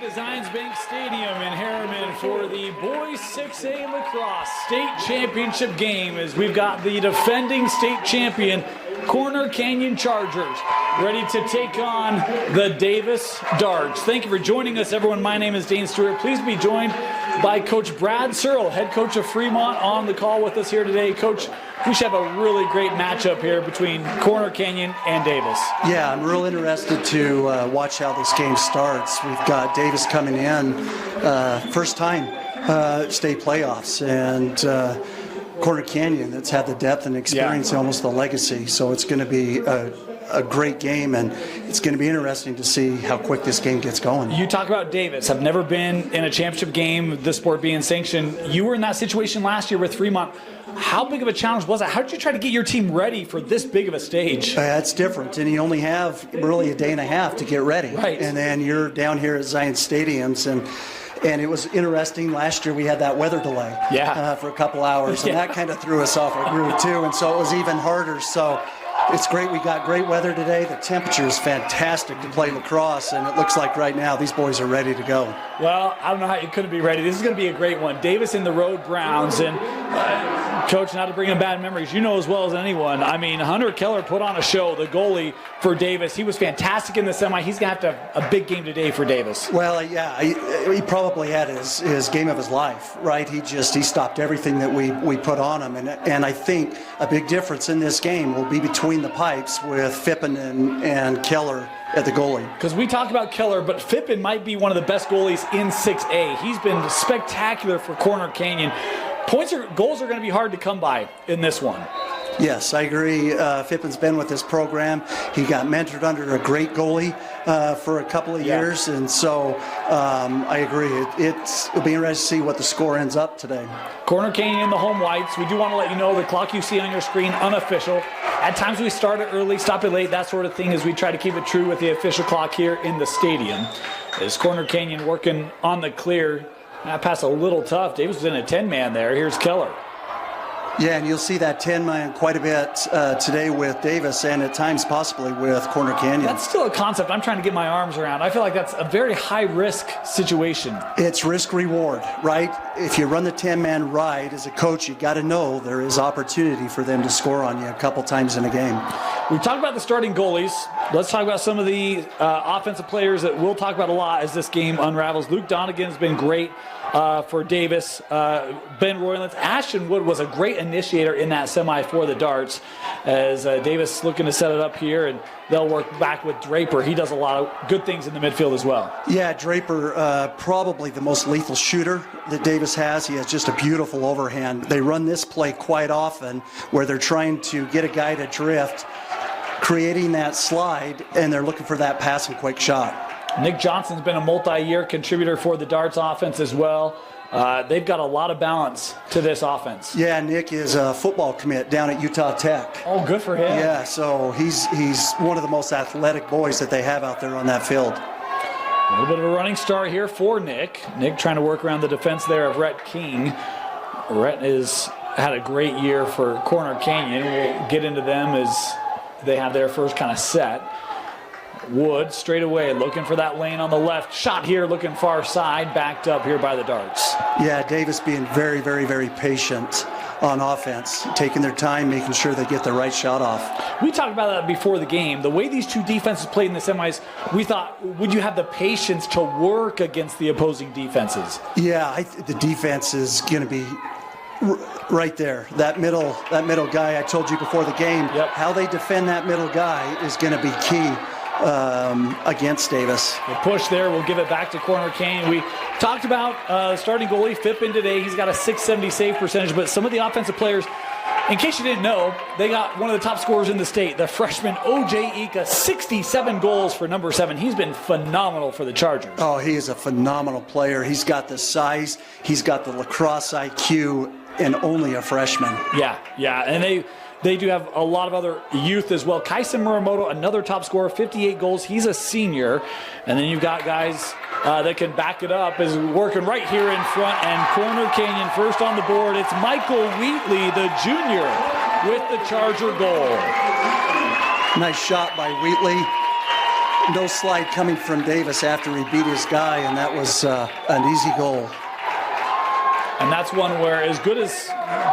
to Zions Bank Stadium in Harriman for the Boys 6A Lacrosse State Championship game, as we've got the defending state champion Corner Canyon Chargers ready to take on the Davis Darts. Thank you for joining us, everyone. My name is Dane Stewart. Please be joined by Coach Brad Searle, head coach of Fremont, on the call with us here today. Coach, we should have a really great matchup here between Corner Canyon and Davis. Yeah, I'm real interested to watch how this game starts. We've got Davis coming in, first time state playoffs, and Corner Canyon that's had the depth and experience, almost the legacy. So it's going to be a great game, and it's going to be interesting to see how quick this game gets going. You talk about Davis. I've never been in a championship game, this sport being sanctioned. You were in that situation last year with Fremont. How big of a challenge was that? How did you try to get your team ready for this big of a stage? It's different, and you only have really a day and a half to get ready. Right. And then you're down here at Zion Stadiums, and it was interesting. Last year we had that weather delay for a couple hours, and that kind of threw us off our groove too, and so it was even harder. So it's great we got great weather today. The temperature is fantastic to play lacrosse, and it looks like right now these boys are ready to go. Well, I don't know how you couldn't be ready. This is going to be a great one. Davis in the Road Browns, and Coach, not to bring in bad memories, you know as well as anyone, I mean, Hunter Keller put on a show, the goalie for Davis. He was fantastic in the semi. He's going to have a big game today for Davis. Well, yeah, he probably had his game of his life, right? He stopped everything that we put on him. And I think a big difference in this game will be between the pipes with Phippen and Keller at the goalie. Because we talked about Keller, but Phippen might be one of the best goalies in 6A. He's been spectacular for Corner Canyon. Goals are going to be hard to come by in this one. Yes, I agree. Phippen's been with this program. He got mentored under a great goalie for a couple of years, and so I agree. It'll be interesting to see what the score ends up today. Corner Canyon in the home whites. We do want to let you know the clock you see on your screen, unofficial. At times we start it early, stop it late, that sort of thing, as we try to keep it true with the official clock here in the stadium. As Corner Canyon working on the clear. That pass a little tough. Davis was in a 10-man there. Here's Keller. Yeah, and you'll see that 10-man quite a bit today with Davis, and at times possibly with Corner Canyon. That's still a concept I'm trying to get my arms around. I feel like that's a very high-risk situation. It's risk-reward, right? If you run the 10-man right, as a coach, you got to know there is opportunity for them to score on you a couple times in a game. We talked about the starting goalies. Let's talk about some of the offensive players that we'll talk about a lot as this game unravels. Luke Donegan's been great for Davis. Ben Roylands. Ashton Wood was a great initiator in that semi for the Darts, as Davis looking to set it up here, and they'll work back with Draper. He does a lot of good things in the midfield as well. Yeah, Draper, probably the most lethal shooter that Davis has. He has just a beautiful overhand. They run this play quite often where they're trying to get a guy to drift, creating that slide, and they're looking for that passing quick shot. Nick Johnson's been a multi-year contributor for the Darts offense as well. They've got a lot of balance to this offense. Yeah, Nick is a football commit down at Utah Tech. Oh, good for him. Yeah, so he's one of the most athletic boys that they have out there on that field. A little bit of a running start here for Nick. Nick trying to work around the defense there of Rhett King. Rhett has had a great year for Corner Canyon. We'll get into them as they have their first kind of set. Wood straight away looking for that lane on the left. Shot here looking far side, backed up here by the Darts. Yeah, Davis being very, very, very patient on offense, taking their time, making sure they get the right shot off. We talked about that before the game. The way these two defenses played in the semis, we thought, would you have the patience to work against the opposing defenses? Yeah, the defense is going to be right there. That middle guy I told you before the game, how they defend that middle guy is going to be key against Davis. The push there, we'll give it back to Corner Canyon. We talked about starting goalie Phippen today. He's got a .670 save percentage, but some of the offensive players, in case you didn't know, they got one of the top scorers in the state, the freshman O.J. Ika, 67 goals for number 7. He's been phenomenal for the Chargers. Oh, he is a phenomenal player. He's got the size, he's got the lacrosse IQ, and only a freshman. Yeah, and they do have a lot of other youth as well. Kaisen Muramoto, another top scorer, 58 goals. He's a senior. And then you've got guys that can back it up, is working right here in front. And Corner Canyon first on the board. It's Michael Wheatley, the junior, with the Charger goal. Nice shot by Wheatley. no slide coming from Davis after he beat his guy, and that was an easy goal. And that's one where, as good as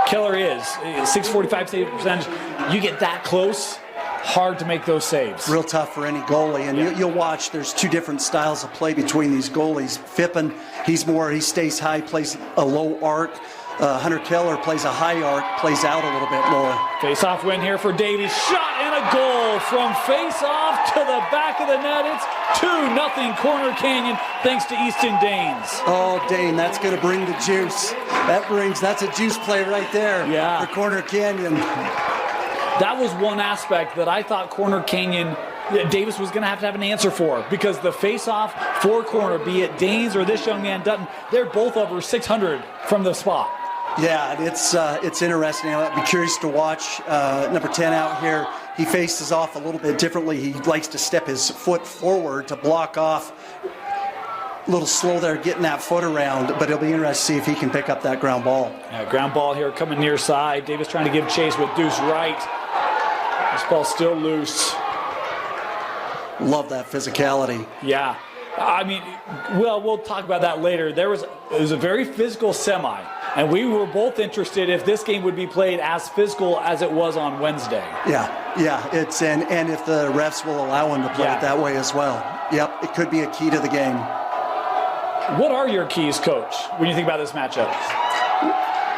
Keller is, 645 save percentage, you get that close, hard to make those saves. Real tough for any goalie, and you'll watch there's two different styles of play between these goalies. Phippen, he stays high, plays a low arc. Hunter Keller plays a high arc, plays out a little bit more. Face-off win here for Davies. Shot and a goal from face-off to the back of the net. It's 2-0 Corner Canyon thanks to Easton Danes. Oh, Dane, that's going to bring the juice. That's a juice play right there for Corner Canyon. That was one aspect that I thought Corner Canyon, Davis was going to have an answer for, because the face-off for corner, be it Danes or this young man Dutton, they're both over 600 from the spot. Yeah, it's interesting. I'd be curious to watch number 10 out here. He faces off a little bit differently. He likes to step his foot forward to block off. A little slow there getting that foot around, but it'll be interesting to see if he can pick up that ground ball. Yeah, ground ball here coming near side. Davis trying to give chase with Deuce right. This ball's still loose. Love that physicality. Yeah. I mean, well, we'll talk about that later. It was a very physical semi, and we were both interested if this game would be played as physical as it was on Wednesday. Yeah, it's and if the refs will allow him to play it that way as well. Yep, it could be a key to the game. What are your keys, Coach, when you think about this matchup?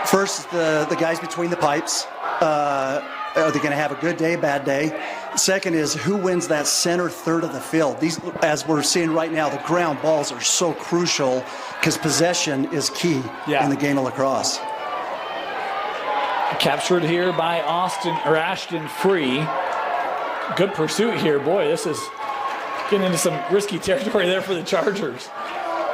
First, the guys between the pipes. Are they going to have a good day, bad day? Second is who wins that center third of the field. These, as we're seeing right now, the ground balls are so crucial because possession is key in the game of lacrosse. Captured here by Ashton Free. Good pursuit here. Boy, this is getting into some risky territory there for the Chargers.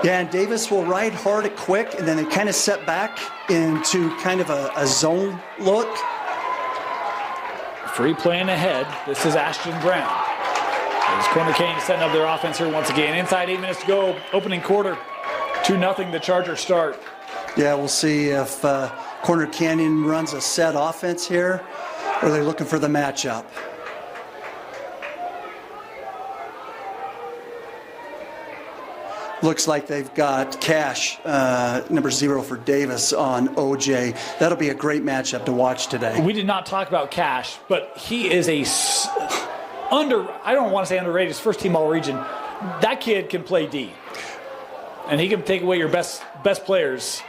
Yeah, and Davis will ride hard at quick, and then they kind of set back into kind of a zone look. Free playing ahead. This is Ashton Brown. As Corner Canyon setting up their offense here once again. Inside 8 minutes to go. Opening quarter. 2-0 the Chargers start. Yeah, we'll see if Corner Canyon runs a set offense here, or are they looking for the matchup? Looks like they've got Cash, number 0 for Davis on OJ. That'll be a great matchup to watch today. We did not talk about Cash, but he is I don't want to say underrated, he's first team all region. That kid can play D. And he can take away your best players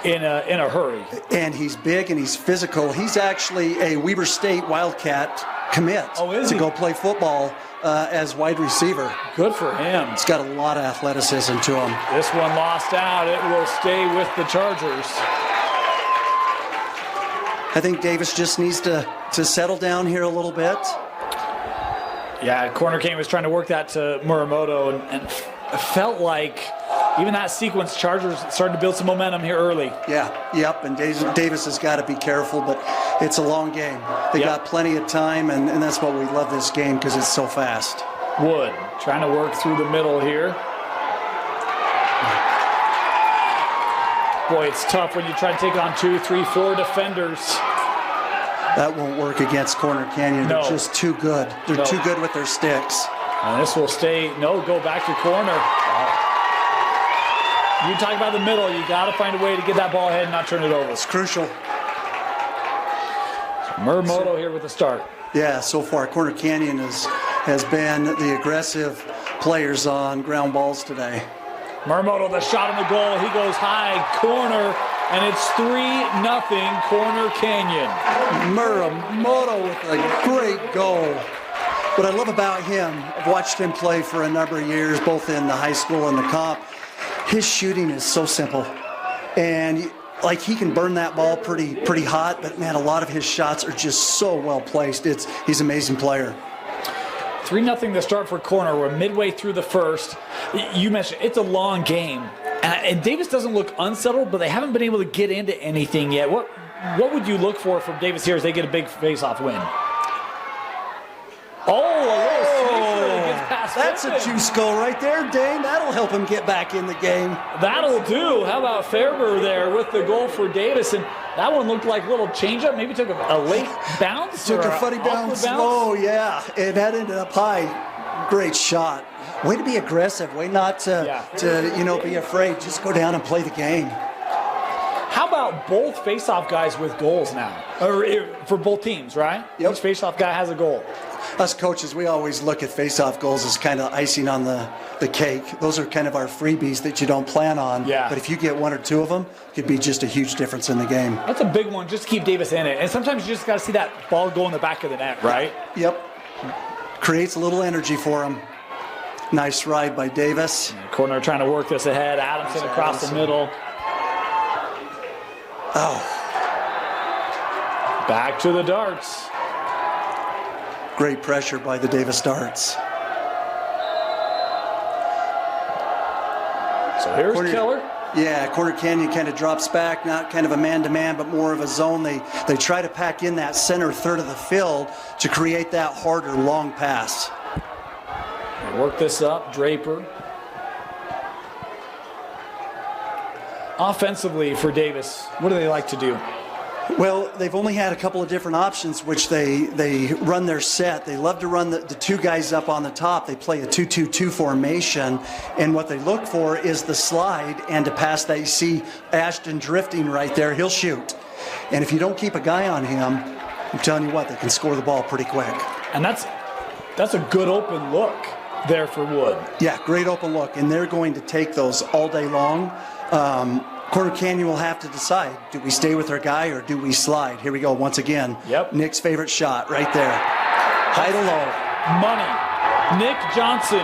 in a hurry. And he's big and he's physical. He's actually a Weber State Wildcat commit to go play football as wide receiver. Good for him. He's got a lot of athleticism to him. This one lost out. It will stay with the Chargers. I think Davis just needs to settle down here a little bit. Yeah, Corner Canyon was trying to work that to Muramoto and felt like even that sequence, Chargers started to build some momentum here early. Yeah, yep, and Davis has got to be careful, but it's a long game. They got plenty of time, and that's what we love this game because it's so fast. Wood trying to work through the middle here. Boy, it's tough when you try to take on 2, 3, 4 defenders. That won't work against Corner Canyon. They're just too good. They're too good with their sticks. And this will stay, go back to corner. You talk about the middle, you got to find a way to get that ball ahead and not turn it over. It's crucial. Muramoto here with the start. Yeah, so far Corner Canyon has been the aggressive players on ground balls today. Muramoto, the shot on the goal. He goes high, corner, and it's 3-0 Corner Canyon. Muramoto with a great goal. What I love about him, I've watched him play for a number of years, both in the high school and the comp. His shooting is so simple. And like he can burn that ball pretty hot, but man, a lot of his shots are just so well placed. He's an amazing player. 3-0 the start for Corner. We're midway through the first. You mentioned it's a long game. And Davis doesn't look unsettled, but they haven't been able to get into anything yet. What would you look for from Davis here as they get a big face-off win? A little sneaker gets past That's Phippen. a juice goal right there, Dane. That'll help him get back in the game. That'll do. How about Fairber there with the goal for Davis? And that one looked like a little changeup. Maybe took a late bounce. Took a funny bounce. Oh, yeah. And that ended up high. Great shot. Way to be aggressive. Way not to be afraid. Just go down and play the game. How about both face-off guys with goals now? Or for both teams, right? Yep. Each face-off guy has a goal. Us coaches, we always look at face-off goals as kind of icing on the cake. Those are kind of our freebies that you don't plan on. Yeah. But if you get one or two of them, it could be just a huge difference in the game. That's a big one, just to keep Davis in it. And sometimes you just got to see that ball go in the back of the net, right? Yep. Creates a little energy for him. Nice ride by Davis. Corner trying to work this ahead. Adamson across the middle. Oh. Back to the darts. Great pressure by the Davis Darts. So here's Keller. Yeah, Corner Canyon kind of drops back, not kind of a man-to-man, but more of a zone. They try to pack in that center third of the field to create that harder long pass. They work this up, Draper. Offensively for Davis, what do they like to do? Well, they've only had a couple of different options, which they run their set. They love to run the two guys up on the top. They play a 2-2-2 formation, and what they look for is the slide and to pass that. You see Ashton drifting right there. He'll shoot. And if you don't keep a guy on him, I'm telling you what, they can score the ball pretty quick. And that's a good open look there for Wood. Yeah, great open look, and they're going to take those all day long. Corner Canyon will have to decide, do we stay with our guy or do we slide? Here we go once again. Yep. Nick's favorite shot right there. High to low. Money. Nick Johnson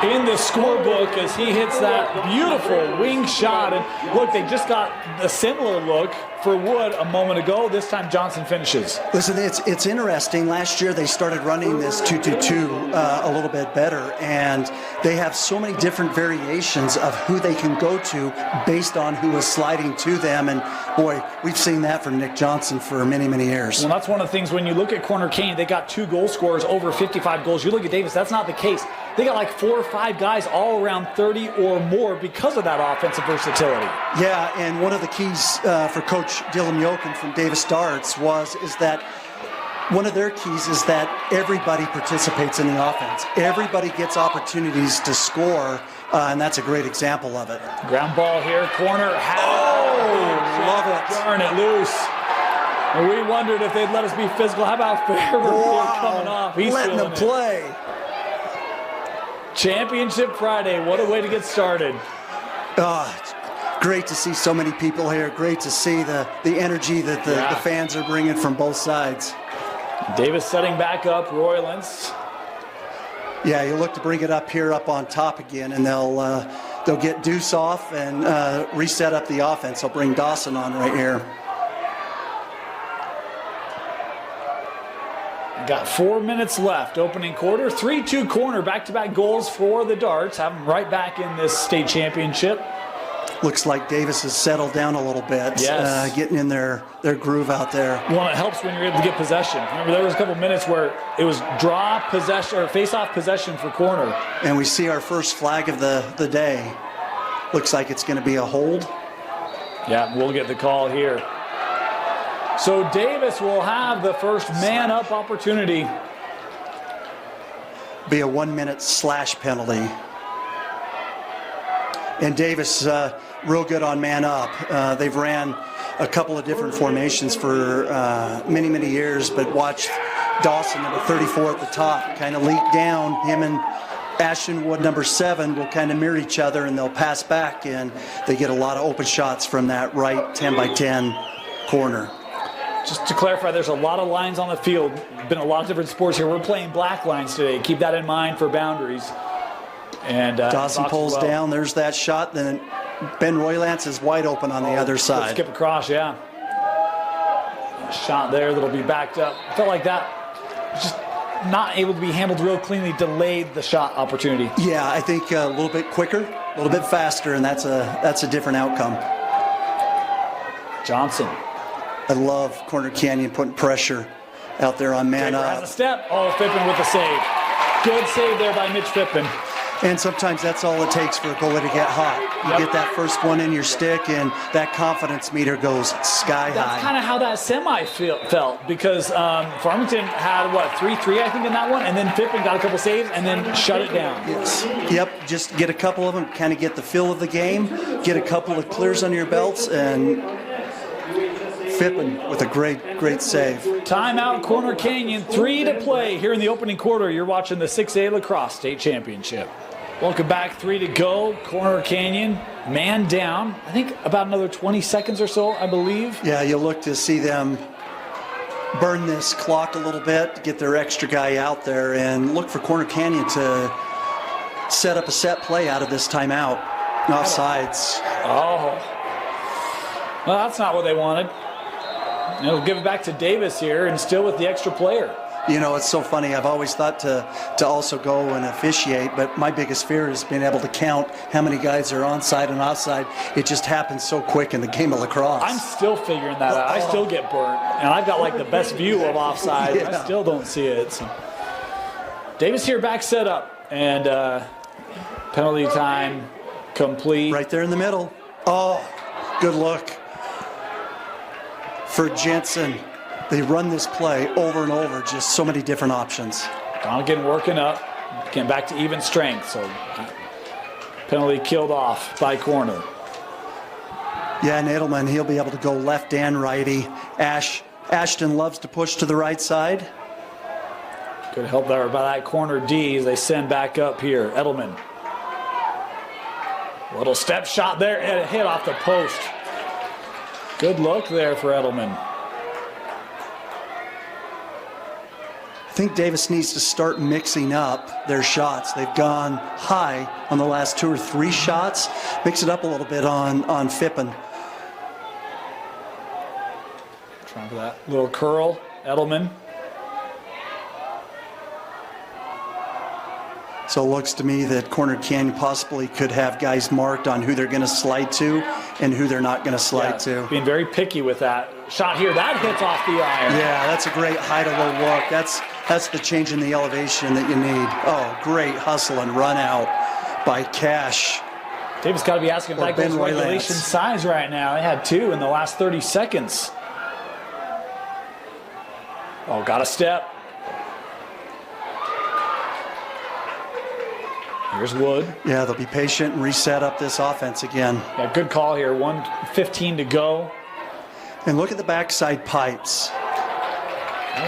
in the scorebook as he hits that beautiful wing shot. And look, they just got a similar look for Wood a moment ago. This time Johnson finishes. Listen, it's interesting. Last year they started running this 2-2-2 a little bit better, and they have so many different variations of who they can go to based on who is sliding to them. And boy, we've seen that from Nick Johnson for many, many years. Well, that's one of the things when you look at Corner Canyon, they got 2 goal scorers over 55 goals. You look at Davis, that's not the case. They got like 4 or 5 guys all around 30 or more because of that offensive versatility. Yeah, and one of the keys for Coach Dylan Yoakum from Davis Darts is that one of their keys is that everybody participates in the offense. Everybody gets opportunities to score, and that's a great example of it. Ground ball here, corner. Love it. Darn it loose. And we wondered if they'd let us be physical. How about Fairburn here coming off? He's letting them play. Championship Friday. What a way to get started. It's great to see so many people here. Great to see the energy that the fans are bringing from both sides. Davis setting back up, Roylance. Yeah, you look to bring it up here up on top again, and they'll get Deuce off and reset up the offense. They'll bring Dawson on right here. Got 4 minutes left, opening quarter. 3-2 corner, back-to-back goals for the Darts. Have them right back in this state championship. Looks like Davis has settled down a little bit, yes. Getting in their groove out there. Well, it helps when you're able to get possession. Remember, there was a couple minutes where it was draw possession or face-off possession for corner. And we see our first flag of the day. Looks like it's going to be a hold. Yeah, we'll get the call here. So Davis will have the first man-up opportunity. Be a 1-minute slash penalty. And Davis, real good on man-up. They've ran a couple of different formations for many, many years, but watch Dawson, number 34 at the top, kind of leak down. Him and Ashton Wood, number 7, will kind of mirror each other, and they'll pass back, and they get a lot of open shots from that right 10-by-10 corner. Just to clarify, there's a lot of lines on the field. Been a lot of different sports here. We're playing black lines today. Keep that in mind for boundaries. And Dawson pulls down. There's that shot. Then Ben Roylance is wide open on the other side. Skip across, yeah. A shot there that'll be backed up. Felt like that just not able to be handled real cleanly, delayed the shot opportunity. Yeah, I think a little bit quicker, a little bit faster, and that's a different outcome. Johnson. I love Corner Canyon putting pressure out there on man Draper up. has a step. Oh, Phippen with the save. Good save there by Mitch Phippen. And sometimes that's all it takes for a goalie to get hot. You get that first one in your stick, and that confidence meter goes sky high. That's kind of how that semi felt, because Farmington had, 3-3, I think, in that one, and then Phippen got a couple saves and then shut it down. Yes. Yep, just get a couple of them, kind of get the feel of the game, get a couple of clears under your belts, and Phippen with a great save. Timeout, Corner Canyon, 3 to play here in the opening quarter. You're watching the 6A Lacrosse State Championship. Welcome back, 3 to go. Corner Canyon, man down. I think about another 20 seconds or so, I believe. Yeah, you look to see them burn this clock a little bit, get their extra guy out there, and look for Corner Canyon to set up a set play out of this timeout. Offsides. Oh. Well, that's not what they wanted. They'll give it back to Davis here, and still with the extra player. You know, it's so funny. I've always thought to also go and officiate, but my biggest fear is being able to count how many guys are onside and offside. It just happens so quick in the game of lacrosse. I'm still figuring that out. I still get burnt, and I've got like the best view of offside. Yeah. I still don't see it. So. Davis here back set up, and penalty time complete. Right there in the middle. Oh, good look for Jensen. They run this play over and over, just so many different options. Donegan working up, getting back to even strength. So penalty killed off by corner. Yeah, and Edelman, he'll be able to go left and righty. Ashton loves to push to the right side. Good help there by that corner D as they send back up here. Edelman. Little step shot there and a hit off the post. Good look there for Edelman. I think Davis needs to start mixing up their shots. They've gone high on the last 2 or 3 shots. Mix it up a little bit on Phippen. Trying for that little curl, Edelman. So it looks to me that Corner Canyon possibly could have guys marked on who they're going to slide to and who they're not going to slide to. Being very picky with that. Shot here, that hits off the iron. Yeah, that's a great high to low look. That's the change in the elevation that you need. Oh, great hustle and run out by Cash. Davis got to be asking if that goes regulation size right now. They had 2 in the last 30 seconds. Oh, got a step. Here's Wood. Yeah, they'll be patient and reset up this offense again. Yeah, good call here. 1:15 to go. And look at the backside pipes.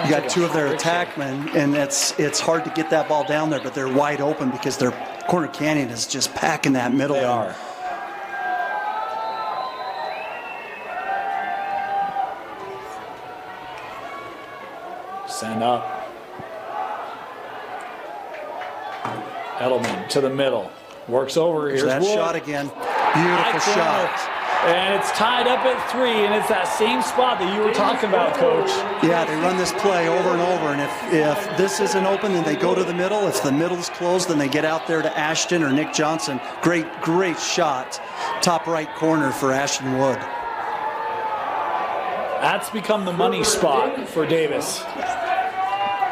You got 2 of their attackmen, and it's hard to get that ball down there, but they're wide open because their Corner Canyon is just packing that middle. They are. Send up. Edelman to the middle. Works over. Here's that Wood. shot again. Beautiful shot. And it's tied up at 3, and it's that same spot that you were talking about, Coach. Yeah, they run this play over and over, and if this isn't open, then they go to the middle. If the middle's closed, then they get out there to Ashton or Nick Johnson. Great shot. Top right corner for Ashton Wood. That's become the money spot for Davis.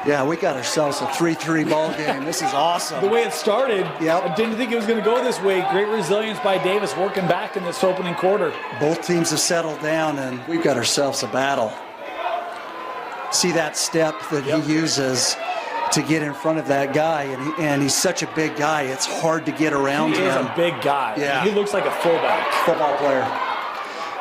Yeah, we got ourselves a 3-3 ball game. This is awesome. The way it started, yep. I didn't think it was going to go this way. Great resilience by Davis working back in this opening quarter. Both teams have settled down, and we've got ourselves a battle. See that step that he uses to get in front of that guy, and he's such a big guy. It's hard to get around him. He is a big guy. Yeah. He looks like a fullback. Football player.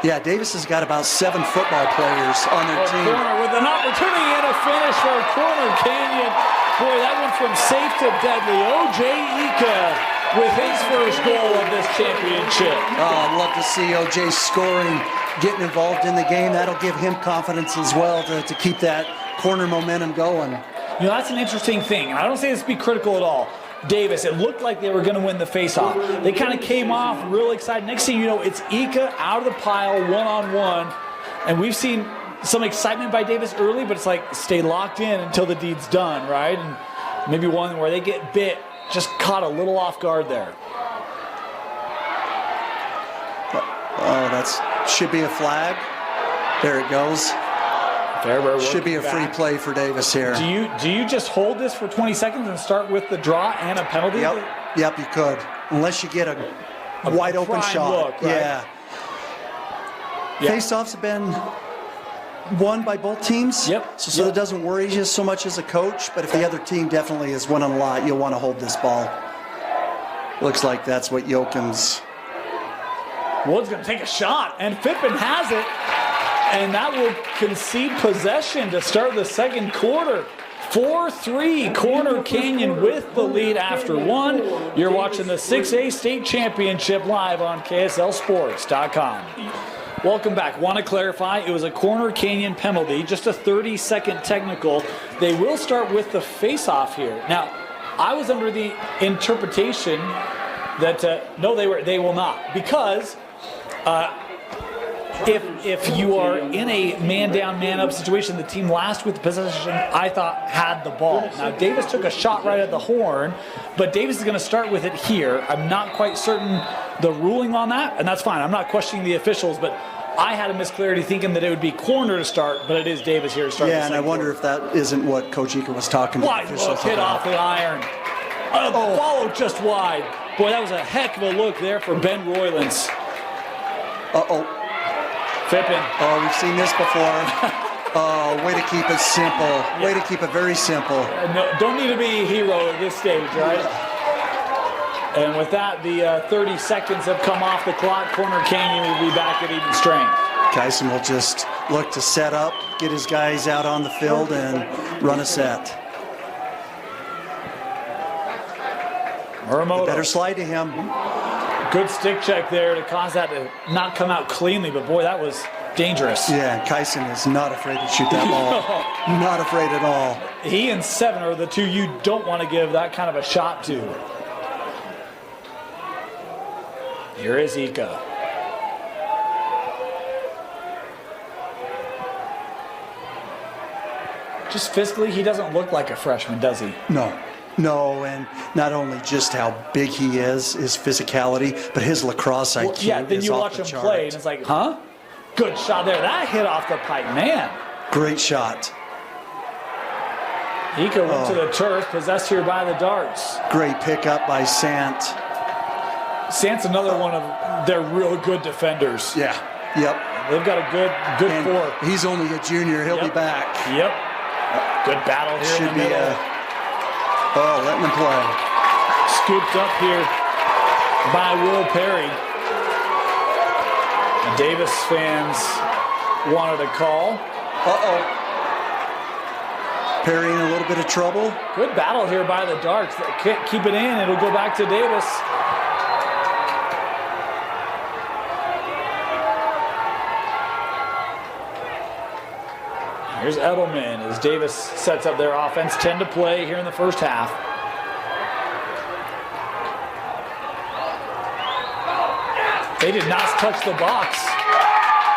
Yeah, Davis has got about 7 football players on their team. Corner with an opportunity and a finish for Corner Canyon. Boy, that went from safe to deadly. O.J. Ika with his first goal of this championship. Oh, I'd love to see O.J. scoring, getting involved in the game. That'll give him confidence as well to keep that corner momentum going. You know, that's an interesting thing. I don't say this to be critical at all. Davis, it looked like they were going to win the faceoff. They kind of came off real excited. Next thing you know, it's Ika out of the pile, one-on-one. And we've seen some excitement by Davis early, but it's like stay locked in until the deed's done, right? And maybe one where they get bit, just caught a little off guard there. Oh, that should be a flag. There it goes. Should be a free play for Davis here. Do you just hold this for 20 seconds and start with the draw and a penalty? Yep. Yep, you could. Unless you get a wide open prime shot. look, right? Yeah. Face-offs have been won by both teams. Yep. So it doesn't worry you so much as a coach, but if the other team definitely is winning a lot, you'll want to hold this ball. Looks like that's what Yoakum's. Wood's going to take a shot, and Pippen has it, and that will concede possession to start the second quarter. 4-3, Corner Canyon with the lead after one. You're watching the 6A State Championship live on KSLSports.com. Welcome back. Want to clarify, it was a Corner Canyon penalty, just a 30-second technical. They will start with the face-off here. Now, I was under the interpretation that, no, they will not, because if you are in a man-down, man-up situation, the team last with the possession, I thought, had the ball. Now, Davis took a shot right at the horn, but Davis is going to start with it here. I'm not quite certain the ruling on that, and that's fine. I'm not questioning the officials, but I had a misclarity thinking that it would be corner to start, but it is Davis here to start. Yeah, and I wonder if that isn't what Coach Eaker was talking about. Wide look, hit off the iron. Followed just wide. Boy, that was a heck of a look there for Ben Roylance. Pippen. Oh, we've seen this before. Oh, way to keep it simple. Way to keep it very simple. No, don't need to be a hero at this stage, right? And with that, the 30 seconds have come off the clock. Corner Canyon will be back at even strength. Kyson will just look to set up, get his guys out on the field, and run a set. Muramoto. Better slide to him. Good stick check there to cause that to not come out cleanly, but boy, that was dangerous. Yeah, Kyson is not afraid to shoot that ball. Not afraid at all. He and Seven are the two you don't want to give that kind of a shot to. Here is Ika. Just physically, he doesn't look like a freshman, does he? No, and not only just how big he is, his physicality, but his lacrosse IQ is yeah, then you watch him chart. play, and it's like, huh? Good shot there. That hit off the pipe, man. Great shot. Ika went to the turf, possessed here by the darts. Great pickup by Sant. Sant's another one of their real good defenders. Yeah, yep. They've got a good And core. he's only a junior. He'll be back. Yep. Good battle here Should in the be middle. letting him play. Scooped up here by Will Perry. The Davis fans wanted a call. Perry in a little bit of trouble. Good battle here by the darts. They can't keep it in. It'll go back to Davis. Here's Edelman as Davis sets up their offense. 10 to play here in the first half. They did not touch the box.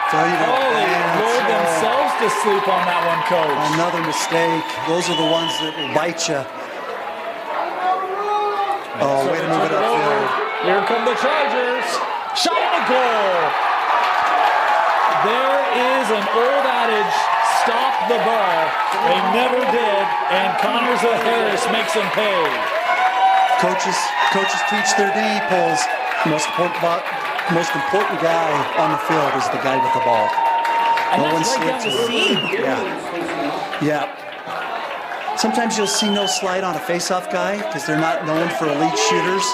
So They rolled themselves to sleep on that one, Coach. Another mistake. Those are the ones that will bite you. Oh, way to move it upfield. Here come the Chargers. Shot on goal. There is an old adage, stop the ball. They never did, and Connors Harris makes them pay. Coaches teach their D pulls. Most important guy on the field is the guy with the ball. And No one that's right down slips the it. seam. Yeah. Sometimes you'll see no slide on a face-off guy because they're not known for elite shooters.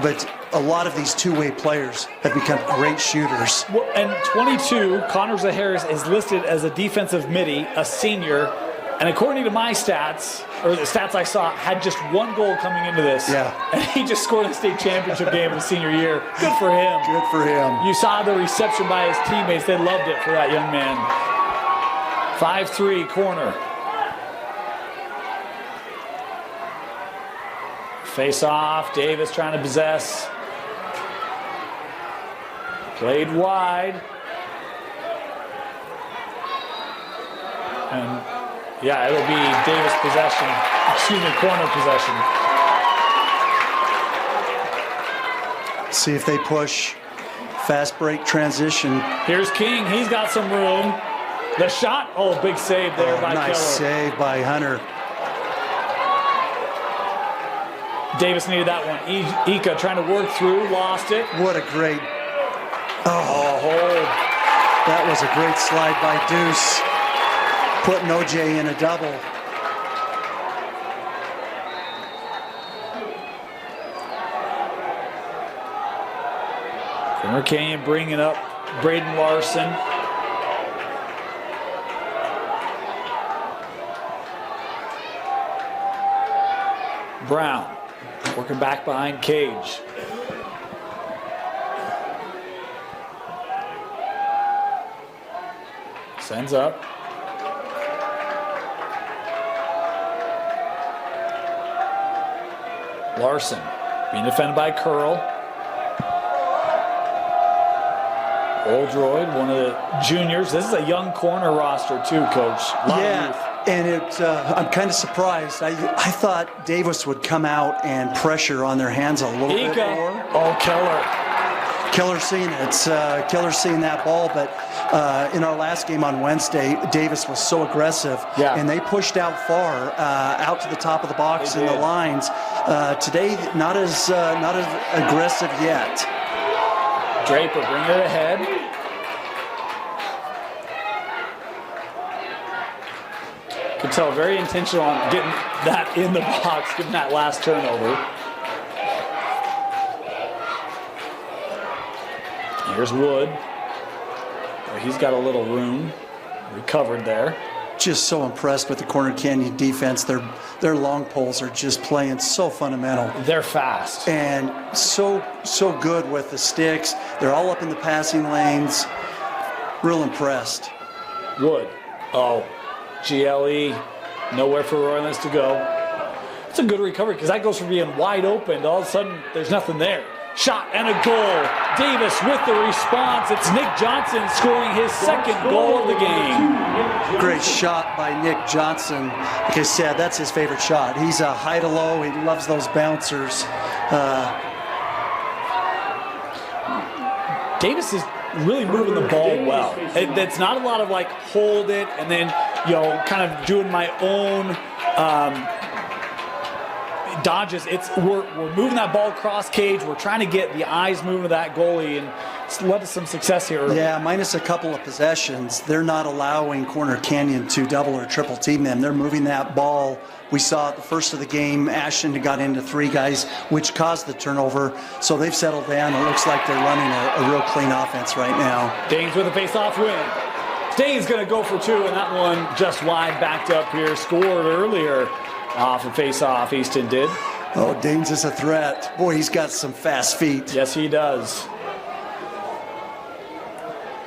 But a lot of these two-way players have become great shooters. Well, and 22, Connors Harris is listed as a defensive midi, a senior, and according to my stats, or the stats I saw, had just one goal coming into this. Yeah. And he just scored a state championship game his senior year. Good for him. Good for him. You saw the reception by his teammates. They loved it for that young man. 5-3 corner. Face off. Davis trying to possess. Played wide. And yeah, it'll be Davis possession. Excuse me, corner possession. See if they push. Fast break transition. Here's King. He's got some room. The shot. Oh, big save there by Nice Keller. save by Hunter. Davis needed that one. Ika trying to work through, lost it. What a great, hold. that was a great slide by Deuce, putting OJ in a double. Corner Canyon bringing up Braden Larson. Brown working back behind Cage. Sends up. Larson being defended by Curl. Oldroyd, one of the juniors. This is a young corner roster too, Coach. And I'm kind of surprised. I thought Davis would come out and pressure on their hands a little bit more. Oh, Keller. Keller seen it. Keller seen that ball, but in our last game on Wednesday, Davis was so aggressive, and they pushed out far, out to the top of the box in the lines. Today, not as aggressive yet. Draper bring it ahead. Could tell very intentional on getting that in the box, getting that last turnover. Here's Wood. He's got a little room. Recovered there. Just so impressed with the Corner Canyon defense. Their long poles are just playing so fundamental. They're fast. And so good with the sticks. They're all up in the passing lanes. Real impressed. Wood. Oh, GLE. Nowhere for Royals to go. It's a good recovery because that goes from being wide open to all of a sudden there's nothing there. Shot and a goal. Davis with the response. It's Nick Johnson scoring his second goal of the game. Great shot by Nick Johnson. Like I said, that's his favorite shot. He's a high to low. He loves those bouncers. Davis is really moving the ball well. It's not a lot of like hold it and then, kind of doing my own dodges. We're moving that ball across cage. We're trying to get the eyes moving to that goalie, and it's led to some success here early. Yeah, minus a couple of possessions. They're not allowing Corner Canyon to double or triple team them. They're moving that ball. We saw at the first of the game, Ashton got into 3 guys, which caused the turnover. So they've settled down. It looks like they're running a real clean offense right now. Danes with a face-off win. Danes going to go for 2, and that one just wide backed up here. Scored earlier off a face-off, Easton did. Oh, Danes is a threat. Boy, he's got some fast feet. Yes, he does.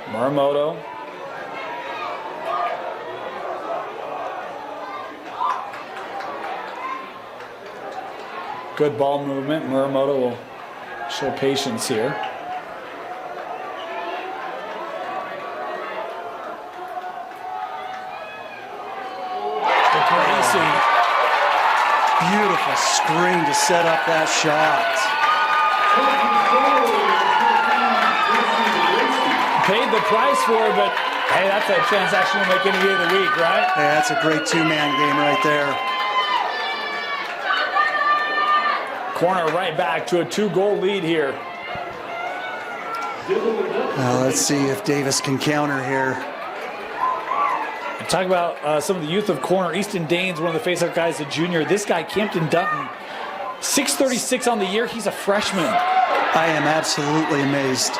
Muramoto. Good ball movement. Muramoto will show patience here. Beautiful screen to set up that shot. Paid the price for it, but hey, that's a transaction to make any day of the week, right? Yeah, that's a great 2-man game right there. Corner right back to a 2-goal lead here. Now let's see if Davis can counter here. Talk about some of the youth of Corner. Easton Danes, one of the face-up guys, a junior. This guy, Campton Dutton, 636 on the year. He's a freshman. I am absolutely amazed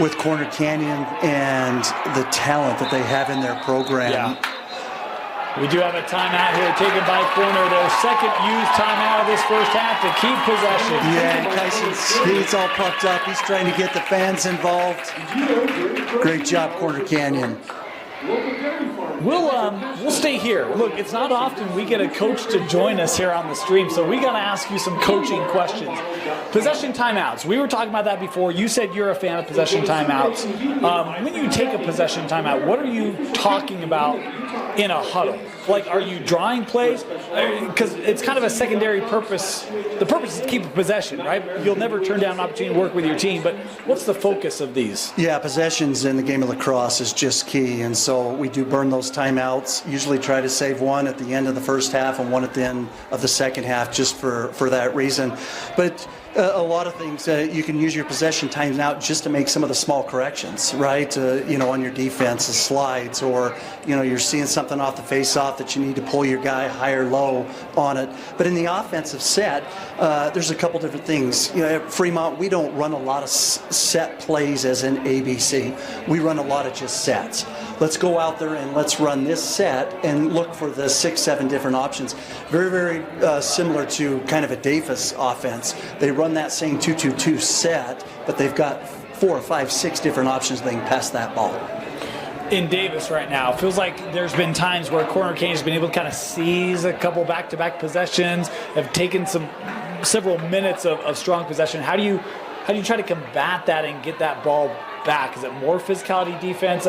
with Corner Canyon and the talent that they have in their program. Yeah. We do have a timeout here taken by Corner. Their second used timeout of this first half to keep possession. Yeah, he's all puffed up. He's trying to get the fans involved. Great job, Corner Canyon. We'll stay here. Look, it's not often we get a coach to join us here on the stream, so we got to ask you some coaching questions. Possession timeouts. We were talking about that before. You said you're a fan of possession timeouts. When you take a possession timeout, what are you talking about in a huddle? Like, are you drawing plays? Because it's kind of a secondary purpose. The purpose is to keep possession, right? You'll never turn down an opportunity to work with your team, but what's the focus of these? Yeah, possessions in the game of lacrosse is just key, and so we do burn those timeouts. Usually try to save one at the end of the first half and one at the end of the second half, just for that reason. But a lot of things, you can use your possession times out just to make some of the small corrections, right? On your defense, the slides, or you're seeing something off the face-off that you need to pull your guy high or low on it. But in the offensive set, there's a couple different things. At Fremont, we don't run a lot of set plays as in ABC. We run a lot of just sets. Let's go out there and let's run this set and look for the 6-7 different options. Very, very similar to kind of a Davis offense. They run that same 2-2-2 set, but they've got 4, 5, 6 different options they can pass that ball. In Davis right now, it feels like there's been times where Corner Canyon's been able to kind of seize a couple back-to-back possessions, have taken several minutes of strong possession. How do you try to combat that and get that ball back? Is it more physicality, defense?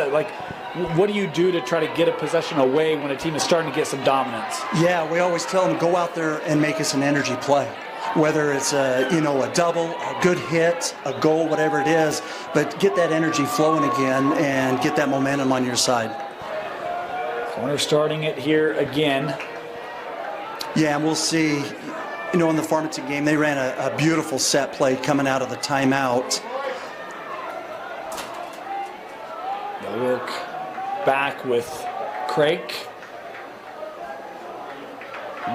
What do you do to try to get a possession away when a team is starting to get some dominance? Yeah, we always tell them, go out there and make us an energy play. Whether it's a double, a good hit, a goal, whatever it is, but get that energy flowing again and get that momentum on your side. Corner starting it here again. Yeah, and we'll see, in the Farmington game, they ran a beautiful set play coming out of the timeout. They'll work back with Craig.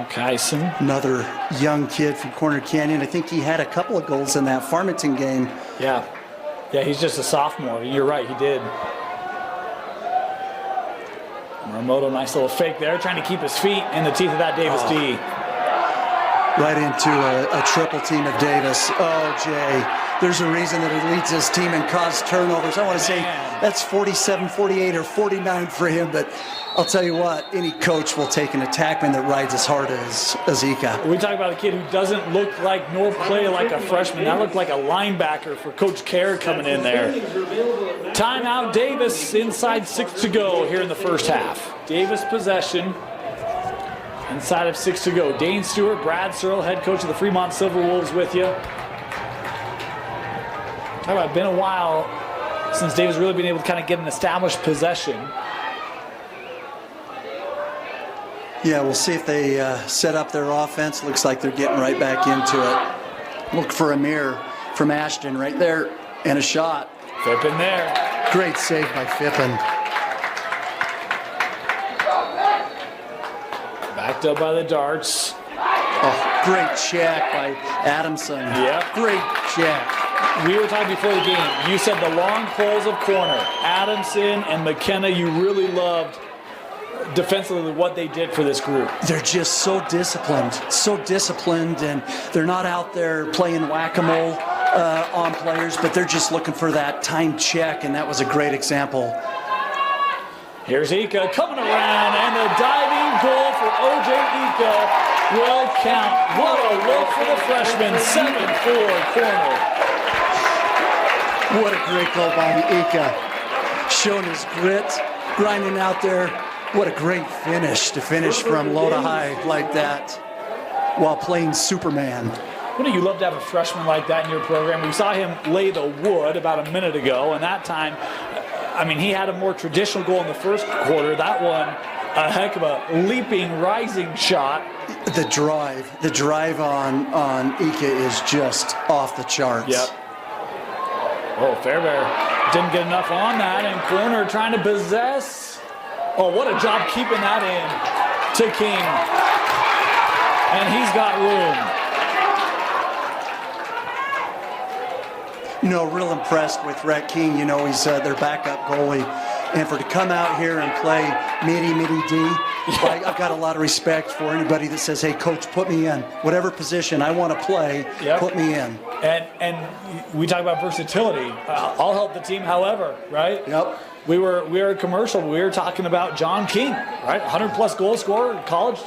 Kyson. Another young kid from Corner Canyon. I think he had a couple of goals in that Farmington game. Yeah, he's just a sophomore. You're right, he did. Muramoto, nice little fake there, trying to keep his feet in the teeth of that Davis D. Right into a triple team of Davis. Oh, Jay. There's a reason that he leads his team in caused turnovers. I want to say that's 47, 48, or 49 for him, but I'll tell you what, any coach will take an attackman that rides as hard as Ika. We talk about a kid who doesn't look like nor play like a freshman. That looked like a linebacker for Coach Kerr coming in there. Timeout, Davis, inside 6 to go here in the first half. Davis possession. Inside of 6 to go. Dane Stewart, Brad Searle, head coach of the Fremont Silverwolves with you. Talk about been a while since Davis really been able to kind of get an established possession. Yeah, we'll see if they set up their offense. Looks like they're getting right back into it. Look for a mirror from Ashton right there, and a shot. Fippen there. Great save by Fippen. Backed up by the darts. Oh, great check by Adamson. Yep. Great check. We were talking before the game. You said the long pulls of corner. Adamson and McKenna, you really loved defensively what they did for this group. They're just so disciplined, and they're not out there playing whack-a-mole on players, but they're just looking for that time check, and that was a great example. Here's Ika coming around, and the diving goal for O.J. Ika will count. What a look for the freshman, 7-4 corner. What a great goal by Ika. Showing his grit, grinding out there. What a great finish to finish from low to high like that while playing Superman. Wouldn't you love to have a freshman like that in your program? We saw him lay the wood about a minute ago, and that time, he had a more traditional goal in the first quarter. That one, a heck of a leaping, rising shot. The drive on Ika is just off the charts. Yep. Oh, Fairbear didn't get enough on that, and corner trying to possess. Oh, what a job keeping that in to King. And he's got room. Real impressed with Rhett King. He's their backup goalie. And to come out here and play midi D, I've got a lot of respect for anybody that says, hey, coach, put me in. Whatever position I want to play, put me in. And we talk about versatility. I'll help the team however, right? Yep. We were a commercial. We were talking about John King, right? 100-plus goal scorer in college,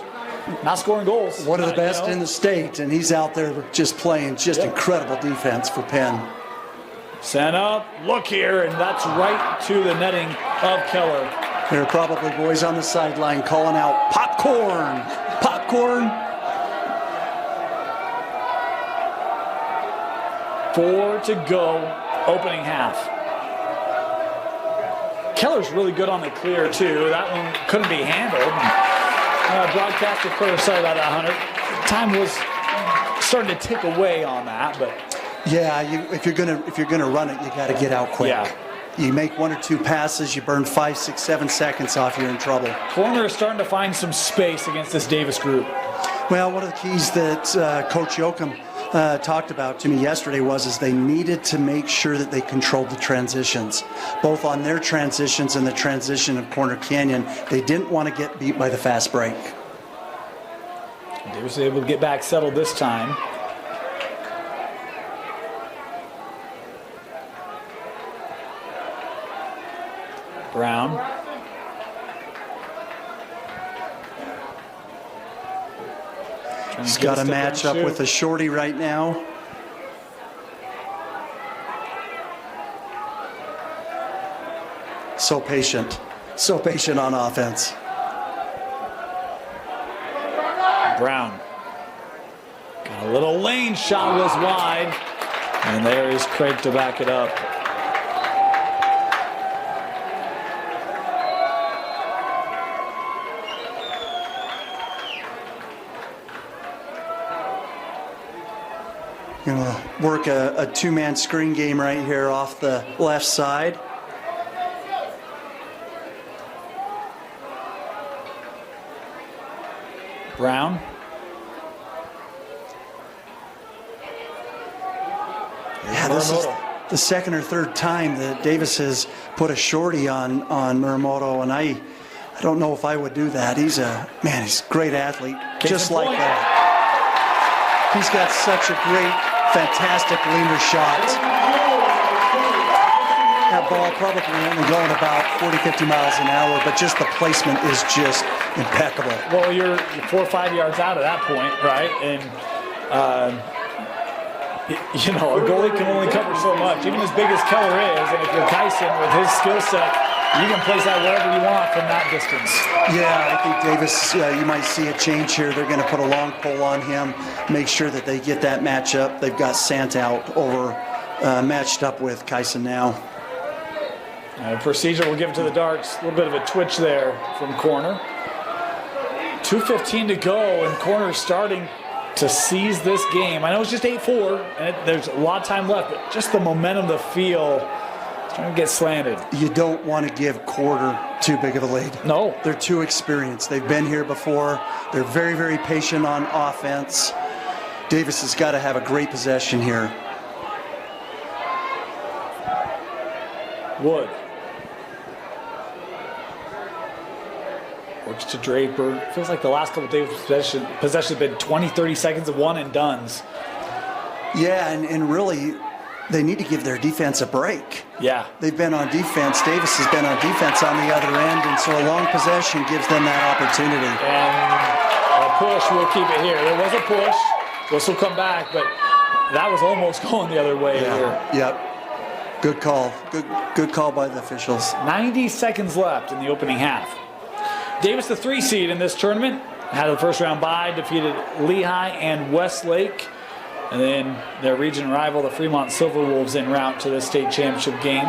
not scoring goals. One of the best in the state, and he's out there just playing incredible defense for Penn. Sent up, look here, and that's right to the netting of Keller. There are probably boys on the sideline calling out, popcorn, popcorn. 4 to go, opening half. Keller's really good on the clear, too. That one couldn't be handled. Broadcaster Carter sorry about that, Hunter. Time was starting to tick away on that, but yeah, if you're gonna run it, you got to get out quick. Yeah. You make 1 or 2 passes, you burn 5, 6, 7 seconds off, you're in trouble. Corner is starting to find some space against this Davis group. Well, one of the keys that Coach Yoakum talked about to me yesterday is they needed to make sure that they controlled the transitions, both on their transitions and the transition of Corner Canyon. They didn't want to get beat by the fast break. Davis was able to get back settled this time. Brown. He's got a match up with a shorty right now. So patient on offense. Brown. Got a little lane shot, was wide. And there is Craig to back it up. Going to work a two-man screen game right here off the left side. Brown. Yeah, this is the second or third time that Davis has put a shorty on Muramoto, and I don't know if I would do that. He's a great athlete, just like that. He's got such a great, fantastic leaner shot. That ball probably only going about 40, 50 miles an hour, but just the placement is just impeccable. Well, you're 4 or 5 yards out at that point, right? And, you know, a goalie can only cover so much, even as big as Keller is. And if you're Kyson with his skill set, you can place that wherever you want from that distance. Yeah, I think Davis, you might see a change here. They're going to put a long pole on him, make sure that they get that matchup. They've got Sant out over matched up with Kyson now. Procedure will give it to the Darks. A little bit of a twitch there from Corner. 2:15 to go, and Corner starting to seize this game. I know it's just 8-4, and there's a lot of time left, but just the momentum, the feel, trying to get slanted. You don't want to give Quarter too big of a lead. No. They're too experienced. They've been here before. They're very, very patient on offense. Davis has got to have a great possession here. Wood. Works to Draper. Feels like the last couple of days possession have been 20, 30 seconds of one and dones. Yeah, and really, they need to give their defense a break. Yeah. They've been on defense. Davis has been on defense on the other end, and so a long possession gives them that opportunity. And a push will keep it here. There was a push. This will come back, but that was almost going the other way here. Yep. Good call. Good call by the officials. 90 seconds left in the opening half. Davis, the 3 seed in this tournament, had a first round bye, defeated Lehigh and Westlake. And then their region rival, the Fremont Silverwolves, en route to the state championship game.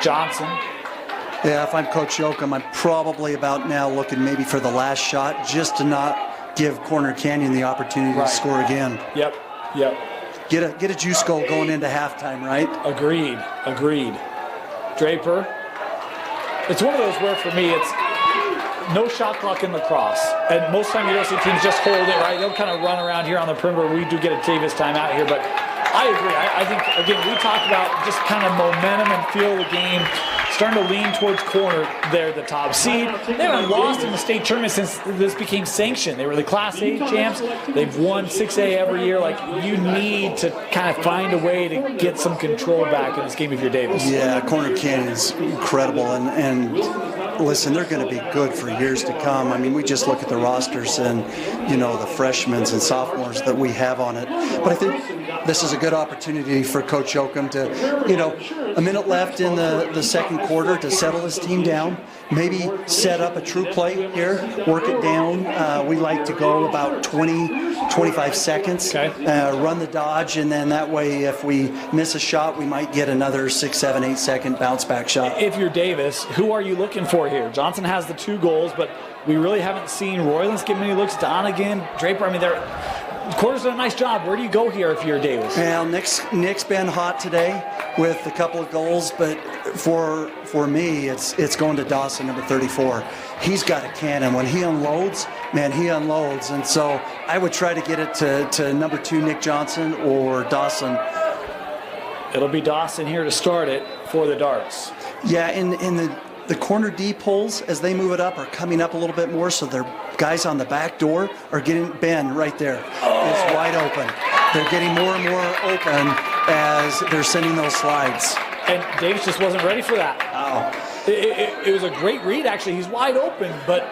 Johnson. Yeah, if I'm Coach Yoakum, I'm probably about now looking maybe for the last shot just to not give Corner Canyon the opportunity to score again. Yep. Get a juice goal going into halftime, right? Agreed. Draper. It's one of those where, for me, it's no shot clock in lacrosse. And most of the time you don't see teams just hold it, right? They'll kind of run around here on the perimeter. We do get a Davis timeout here, but I agree. I think, again, we talked about just kind of momentum and feel of the game. Starting to lean towards Corner. They're the top seed. They haven't lost in the state tournament since this became sanctioned. They were the Class A champs. They've won 6A every year. Like, you need to kind of find a way to get some control back in this game if you're Davis. Yeah, Corner Canyon's incredible, and listen, they're going to be good for years to come. I mean, we just look at the rosters and, you know, the freshmen and sophomores that we have on it. But I think this is a good opportunity for Coach Yoakum to, you know, a minute left in the second quarter to settle his team down. Maybe set up a true play here, work it down. We like to go about 20, 25 seconds, run the dodge, and then that way if we miss a shot, we might get another 6, 7, 8 second bounce back shot. If you're Davis, who are you looking for here? Johnson has the 2 goals, but we really haven't seen Roylands get many looks. Donegan, Draper, I mean, Corner's done a nice job. Where do you go here if you're Davis? Well, Nick's been hot today with a couple of goals, but for me, it's going to Dawson, number 34. He's got a cannon. When he unloads, man, he unloads. And so I would try to get it to number 2, Nick Johnson, or Dawson. It'll be Dawson here to start it for the Darts. Yeah, in the corner D pulls, as they move it up, are coming up a little bit more, so their guys on the back door are getting Ben right there. It's wide open. They're getting more and more open as they're sending those slides. And Davis just wasn't ready for that. Oh. It was a great read, actually. He's wide open, but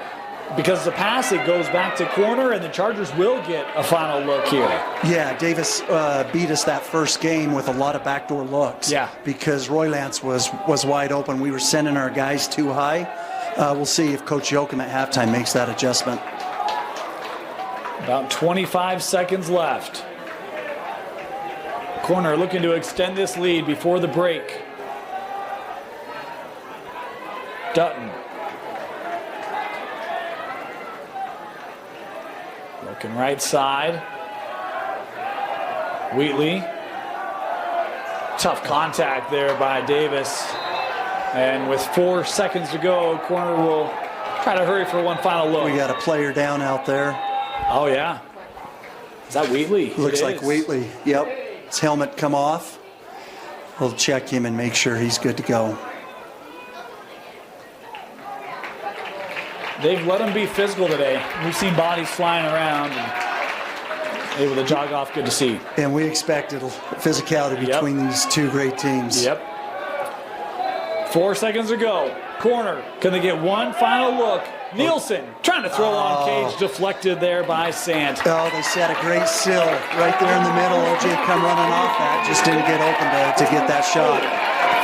because of the pass, it goes back to corner, and the Chargers will get a final look here. Yeah, Davis beat us that first game with a lot of backdoor looks. Yeah. Because Roy Lance was wide open. We were sending our guys too high. We'll see if Coach Yoakum at halftime makes that adjustment. About 25 seconds left. Corner looking to extend this lead before the break. Dutton. Looking right side. Wheatley. Tough contact there by Davis. And with 4 seconds to go, Corner will try to hurry for one final look. We got a player down out there. Oh, yeah. Is that Wheatley? Looks like Wheatley. Yep. His helmet come off. We'll check him and make sure he's good to go. They've let him be physical today. We've seen bodies flying around and able to jog off. Good to see. And we expected physicality between these two great teams. Yep. 4 seconds to go. Corner. Can they get one final look? Nielsen trying to throw on cage, deflected there by Sant. Oh, they set a great sill right there in the middle. OJ come running off that, just didn't get open to get that shot.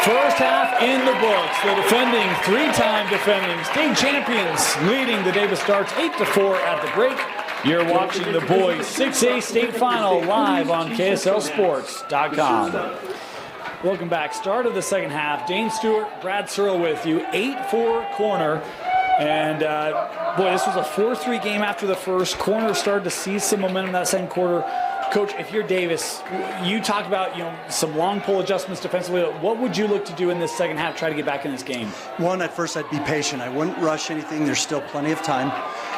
First half in the books. The defending, 3-time defending state champions leading the Davis Darts 8-4 at the break. You're watching the boys 6A state final live on KSLSports.com. Welcome back. Start of the second half. Dane Stewart, Brad Searle with you. 8-4 Corner. And, boy, this was a 4-3 game after the first. Corner started to see some momentum in that second quarter. Coach, if you're Davis, you talk about, some long pull adjustments defensively. What would you look to do in this second half, try to get back in this game? One, at first I'd be patient. I wouldn't rush anything. There's still plenty of time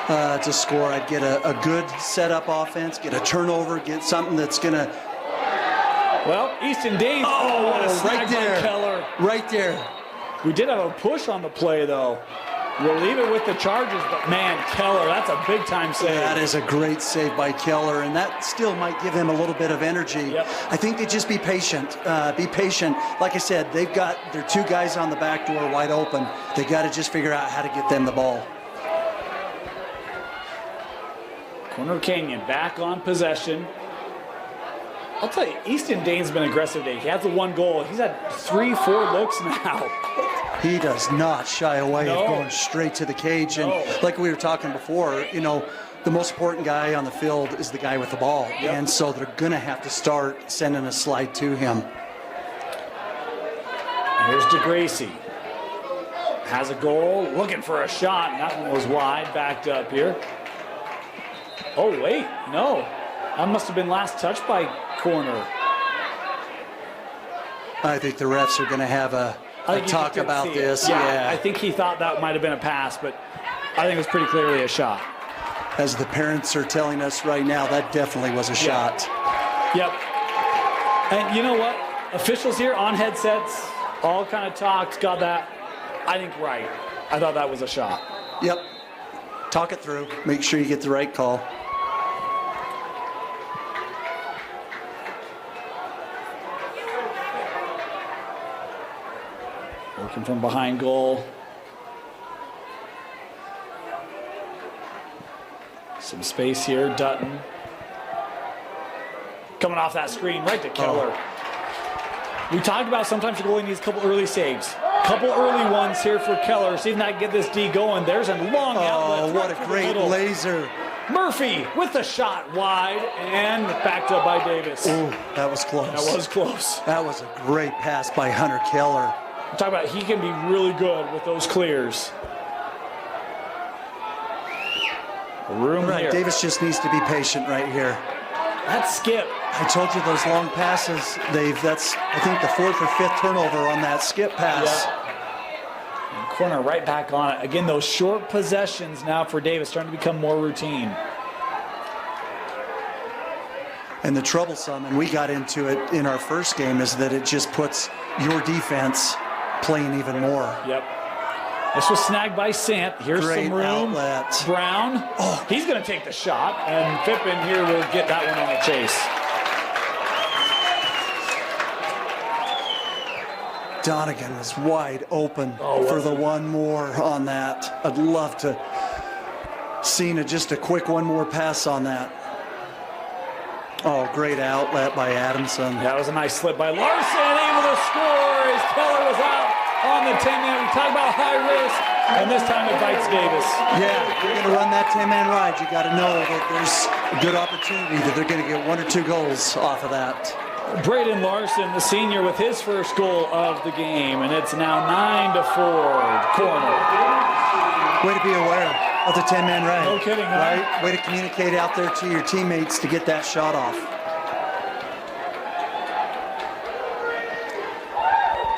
to score. I'd get a good setup offense, get a turnover, get something that's going to... Well, Easton Danes, what a snag by Keller. Right there. We did have a push on the play, though. We'll leave it with the Chargers, but man, Keller, that's a big-time save. That is a great save by Keller, and that still might give him a little bit of energy. Yep. I think they just be patient. Be patient. Like I said, they've got their 2 guys on the back door wide open. They got to just figure out how to get them the ball. Corner Canyon back on possession. I'll tell you, Easton Dane's been aggressive today. He has the 1 goal. He's had 3-4 looks now. He does not shy away of going straight to the cage. And like we were talking before, the most important guy on the field is the guy with the ball. Yep. And so they're going to have to start sending a slide to him. Here's DeGracie. Has a goal, looking for a shot. That one was wide, backed up here. Oh, wait, no. That must have been last touched by Corner. I think the refs are going to have a talk about this. Yeah, I think he thought that might have been a pass, but I think it was pretty clearly a shot. As the parents are telling us right now, that definitely was a shot. Yep. And you know what? Officials here on headsets all kind of talked, got that, I think, right. I thought that was a shot. Yep. Talk it through. Make sure you get the right call. Working from behind goal. Some space here, Dutton. Coming off that screen, right to Keller. We talked about sometimes the goalie needs a couple early saves. Couple early ones here for Keller. See if not get this D going. There's a long outlet. Oh, what a great laser. Murphy with the shot wide and backed up by Davis. Ooh, that was close. That was close. That was a great pass by Hunter Keller. Talk about he can be really good with those clears. Room right, here. Davis just needs to be patient right here. That skip. I told you those long passes, that's I think the 4th or 5th turnover on that skip pass. Yeah. And corner right back on it. Again, those short possessions now for Davis starting to become more routine. And the troublesome, and we got into it in our first game, is that it just puts your defense playing even more. Yep. This was snagged by Sant. Here's Great some room. outlet. Brown. Oh, he's going to take the shot, and Pippen here will get that one on the chase. Donegan was wide open for the one more on that. I'd love to see just a quick one more pass on that. Oh, great outlet by Adamson. That was a nice slip by Larson, able to score as Keller was out on the 10-man. We talk about high risk, and this time it bites Davis. Yeah, if you're going to run that 10-man ride, you got to know that there's a good opportunity that they're going to get 1 or 2 goals off of that. Braden Larson, the senior, with his first goal of the game, and it's now 9-4 corner. Way to be aware of the 10-man ride. No kidding, huh? Right? Way to communicate out there to your teammates to get that shot off.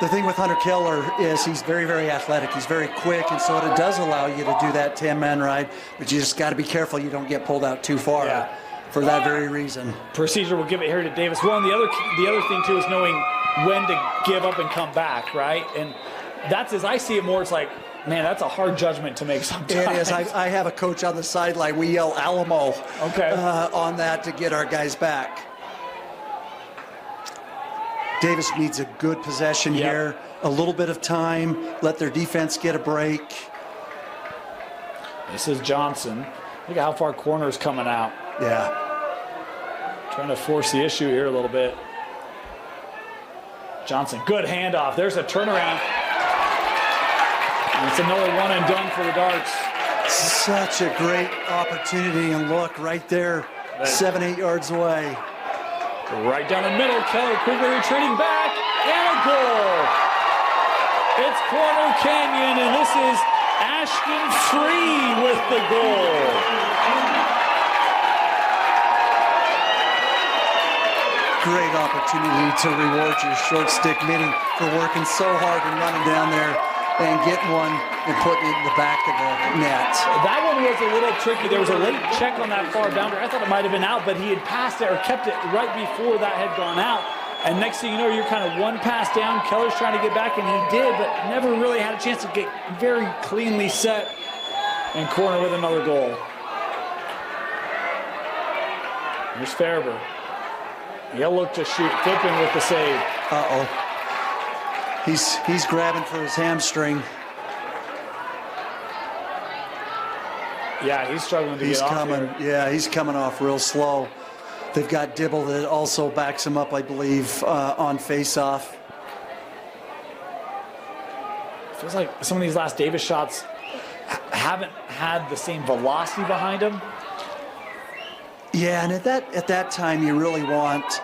The thing with Hunter Keller is he's very, very athletic. He's very quick, and so it does allow you to do that 10-man ride, but you just got to be careful you don't get pulled out too far. Yeah. For that very reason. Procedure will give it here to Davis. Well, and the other thing too is knowing when to give up and come back, right? And that's, as I see it more, it's like, man, that's a hard judgment to make sometimes. It is. I have a coach on the sideline. We yell Alamo on that to get our guys back. Davis needs a good possession here, a little bit of time, let their defense get a break. This is Johnson. Look at how far corner's coming out. Yeah. Trying to force the issue here a little bit. Johnson, good handoff. There's a turnaround. And it's another one and done for the Darts. Such a great opportunity, and look right there, 7-8 yards away. Right down the middle, Keller quickly retreating back, and a goal. It's Corner Canyon, and this is Ashton Free with the goal. Great opportunity to reward your short stick mini for working so hard and running down there and getting one and putting it in the back of the net. That one was a little tricky. There was a late check on that far boundary. I thought it might have been out, but he had passed it or kept it right before that had gone out. And next thing you know, you're kind of one pass down. Keller's trying to get back, and he did, but never really had a chance to get very cleanly set. And Corner with another goal. Here's Farber. He'll look to shoot. Pippen with the save. Uh-oh. He's grabbing for his hamstring. Yeah, he's struggling to get off here. Yeah, he's coming off real slow. They've got Dibble that also backs him up, I believe, on face-off. Feels like some of these last Davis shots haven't had the same velocity behind them. Yeah, and at that time, you really want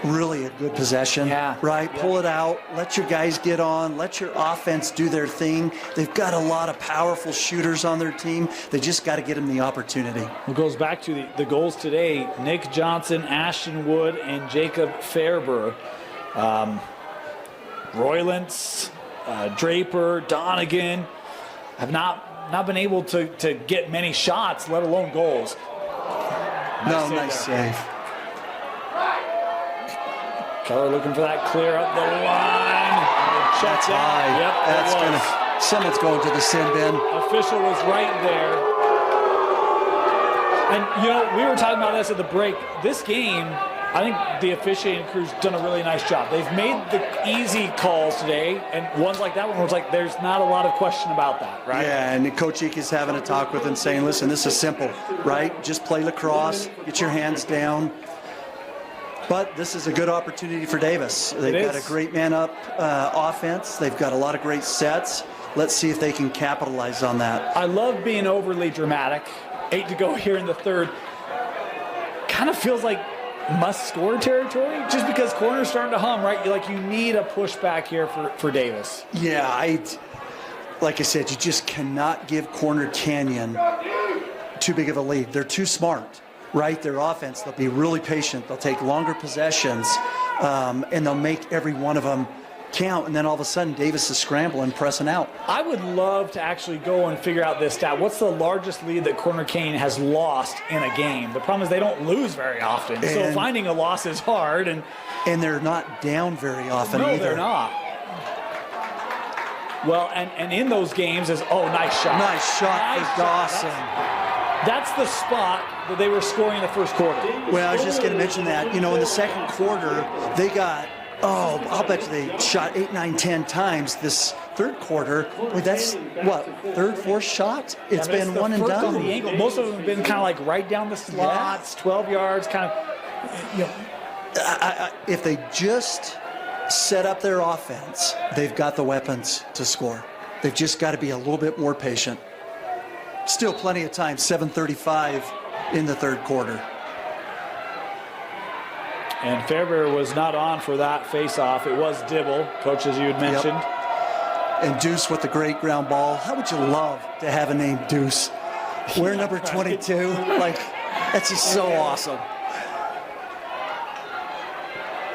a good possession, right? Yeah. Pull it out, let your guys get on, let your offense do their thing. They've got a lot of powerful shooters on their team. They just got to get them the opportunity. It goes back to the goals today. Nick Johnson, Ashton Wood, and Jacob Farber. Roylance, Draper, Donegan have not been able to get many shots, let alone goals. Nice save. Keller looking for that clear up the line. That's high. Yep, that's someone's going to the sin bin. Official was right there. And, we were talking about this at the break. This game, I think the officiating crew's done a really nice job. They've made the easy calls today, and ones like that one was like, there's not a lot of question about that, right? Yeah, and Coach Eek is having a talk with them saying, listen, this is simple, right? Just play lacrosse, get your hands down. But this is a good opportunity for Davis. They've got a great man-up offense. They've got a lot of great sets. Let's see if they can capitalize on that. I love being overly dramatic. 8 to go here in the third. Kind of feels like must-score territory, just because corner's starting to hum, right? You need a pushback here for Davis. Yeah, like I said, you just cannot give Corner Canyon too big of a lead. They're too smart. Right, their offense, they'll be really patient. They'll take longer possessions, and they'll make every one of them count. And then all of a sudden, Davis is scrambling, pressing out. I would love to actually go and figure out this stat. What's the largest lead that Corner Canyon has lost in a game? The problem is they don't lose very often, so finding a loss is hard. And they're not down very often either. No, they're not. Well, and in those games is, nice shot. Nice shot for Dawson. That's the spot that they were scoring in the first quarter. Well, I was just going to mention that. In the second quarter, they got, I'll bet you they shot 8, 9, 10 times. This third quarter, that's what, third, fourth shot? It's been one and done. On the angle. Most of them have been kind of like right down the slots, 12 yards, kind of. If they just set up their offense, they've got the weapons to score. They've just got to be a little bit more patient. Still plenty of time, 7:35 in the third quarter. And Fairbury was not on for that face-off. It was Dibble, coach, as you had mentioned. Yep. And Deuce with the great ground ball. How would you love to have a name Deuce? We're number 22. That's just so awesome.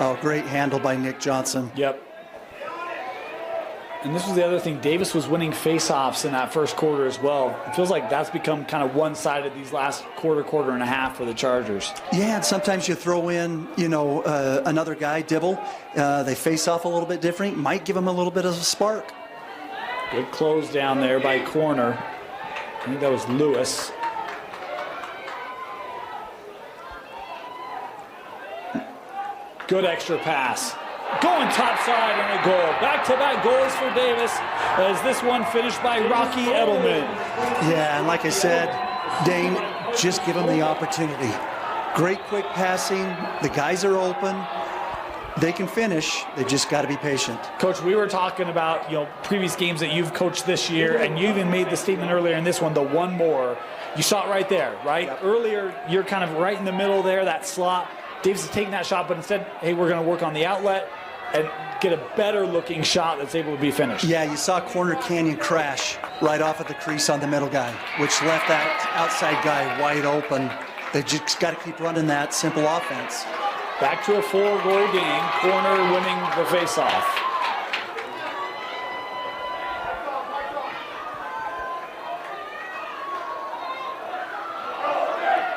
Oh, great handle by Nick Johnson. Yep. And this was the other thing. Davis was winning face-offs in that first quarter as well. It feels like that's become kind of one-sided these last quarter and a half for the Chargers. Yeah, and sometimes you throw in, another guy, Dibble. They face off a little bit different. Might give them a little bit of a spark. Good close down there by corner. I think that was Lewis. Good extra pass. Going topside and a goal. Back-to-back goals for Davis as this one finished by Rocky Edelman. Yeah, and like I said, Dane, just give them the opportunity. Great quick passing. The guys are open. They can finish. They just got to be patient. Coach, we were talking about, previous games that you've coached this year, and you even made the statement earlier in this one, the one more. You saw it right there, right? Yep. Earlier, you're kind of right in the middle there, that slot. Davis is taking that shot, but instead, hey, we're going to work on the outlet and get a better-looking shot that's able to be finished. Yeah, you saw Corner Canyon crash right off at the crease on the middle guy, which left that outside guy wide open. They just got to keep running that simple offense. Back to a 4-goal game. Corner winning the faceoff.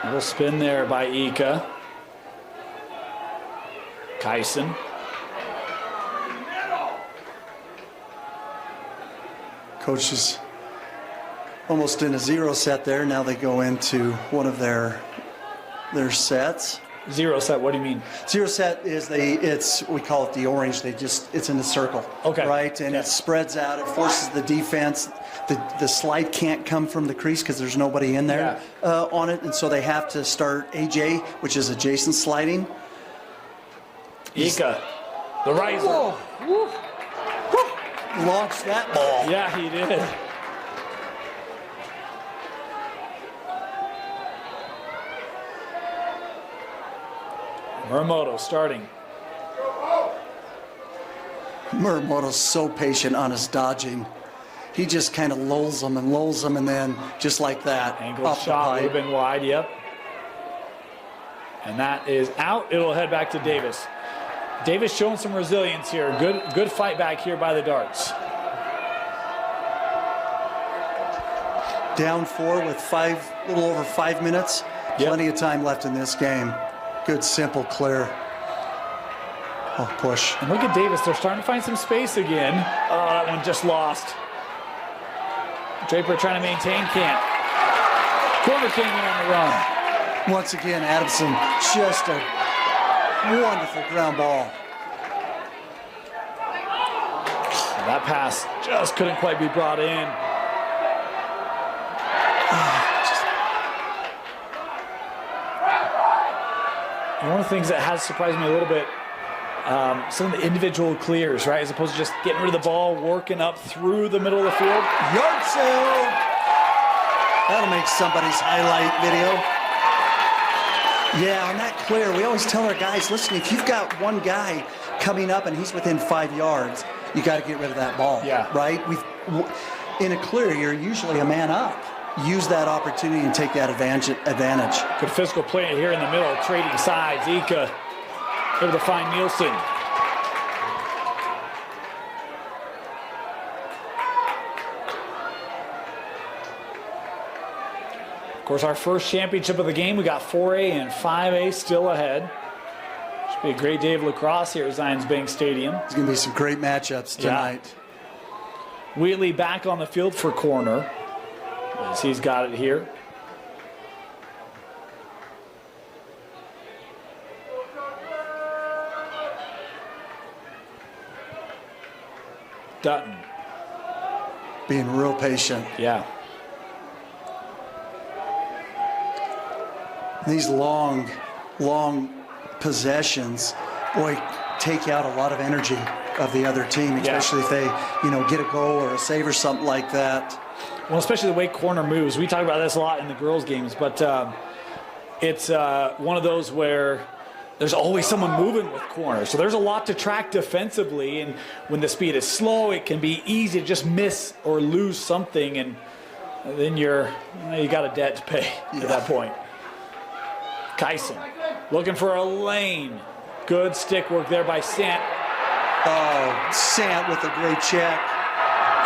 A little spin there by Ika. Kyson. Coach is almost in a zero set there. Now they go into one of their sets. Zero set, what do you mean? Zero set is we call it the orange. It's in a circle. Okay. Right? And it spreads out. It forces the defense. The slide can't come from the crease because there's nobody in there on it. And so they have to start AJ, which is adjacent sliding. Ika, the riser. Whoa. Woo. Launched that ball. Yeah, he did. Muramoto starting. Muramoto's so patient on his dodging. He just kind of lulls them, and then just like that. Angle shot would have been wide, yep. And that is out. It'll head back to Davis. Davis showing some resilience here. Good fight back here by the Darts. Down 4 with a little over 5 minutes. Plenty of time left in this game. Good, simple, clear. Oh, push. And look at Davis. They're starting to find some space again. Oh, that one just lost. Draper trying to maintain, can't. Corner Canyon on the run. Once again, Adamson, just a wonderful ground ball. That pass just couldn't quite be brought in. One of the things that has surprised me a little bit, some of the individual clears, right? As opposed to just getting rid of the ball, working up through the middle of the field. Yard sale. That'll make somebody's highlight video. Yeah, on that clear, we always tell our guys, listen, if you've got one guy coming up and he's within 5 yards, you got to get rid of that ball, right? In a clear, you're usually a man up. Use that opportunity and take that advantage. Good physical play here in the middle, trading sides. Ika able to find Nielsen. Of course, our first championship of the game, we got 4A and 5A still ahead. Should be a great day of lacrosse here at Zions Bank Stadium. There's going to be some great matchups tonight. Yeah. Wheatley back on the field for corner, as he's got it here. Dutton. Being real patient. Yeah. These long possessions, boy, take out a lot of energy of the other team, especially if they, get a goal or a save or something like that. Well, especially the way corner moves. We talk about this a lot in the girls' games, but it's one of those where there's always someone moving with corner. So there's a lot to track defensively, and when the speed is slow, it can be easy to just miss or lose something, and then you got a debt to pay at that point. Kyson looking for a lane. Good stick work there by Sant. Oh, Sant with a great check.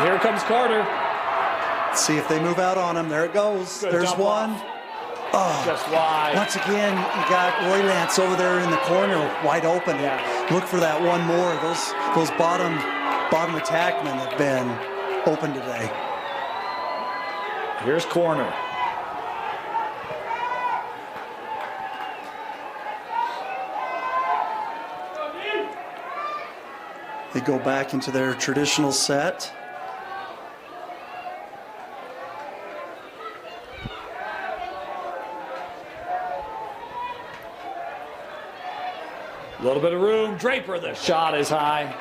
Here comes Carter. Let's see if they move out on him. There it goes. Good There's one. Off. Oh, just wide. Once again, you got Roy Lance over there in the corner, wide open. Yeah. Look for that one more. Those bottom attackmen have been open today. Here's corner. They go back into their traditional set. A little bit of room. Draper, the shot is high.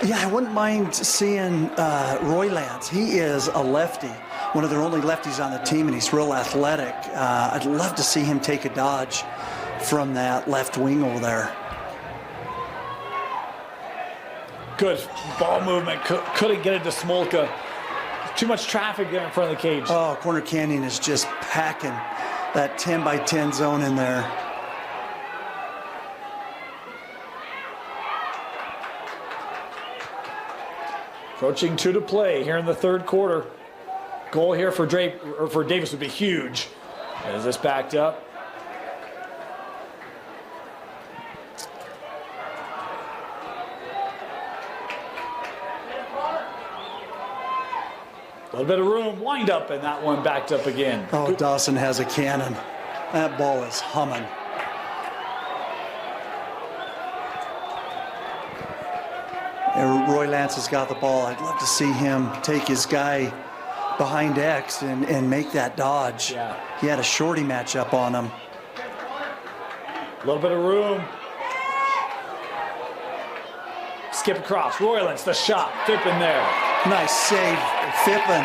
Yeah, I wouldn't mind seeing Roy Lance. He is a lefty, one of their only lefties on the team, and he's real athletic. I'd love to see him take a dodge from that left wing over there. Good ball movement. Couldn't get it to Smolka. Too much traffic there in front of the cage. Oh, Corner Canyon is just packing that 10 by 10 zone in there. Approaching 2 to play here in the third quarter. Goal here for Davis would be huge. Is this backed up? A little bit of room, wind up, and that one backed up again. Oh, Dawson has a cannon. That ball is humming. And Roy Lance has got the ball. I'd love to see him take his guy behind X and make that dodge. Yeah. He had a shorty matchup on him. A little bit of room. Skip across. Roy Lance, the shot. Fippen there. Nice save, Fippen.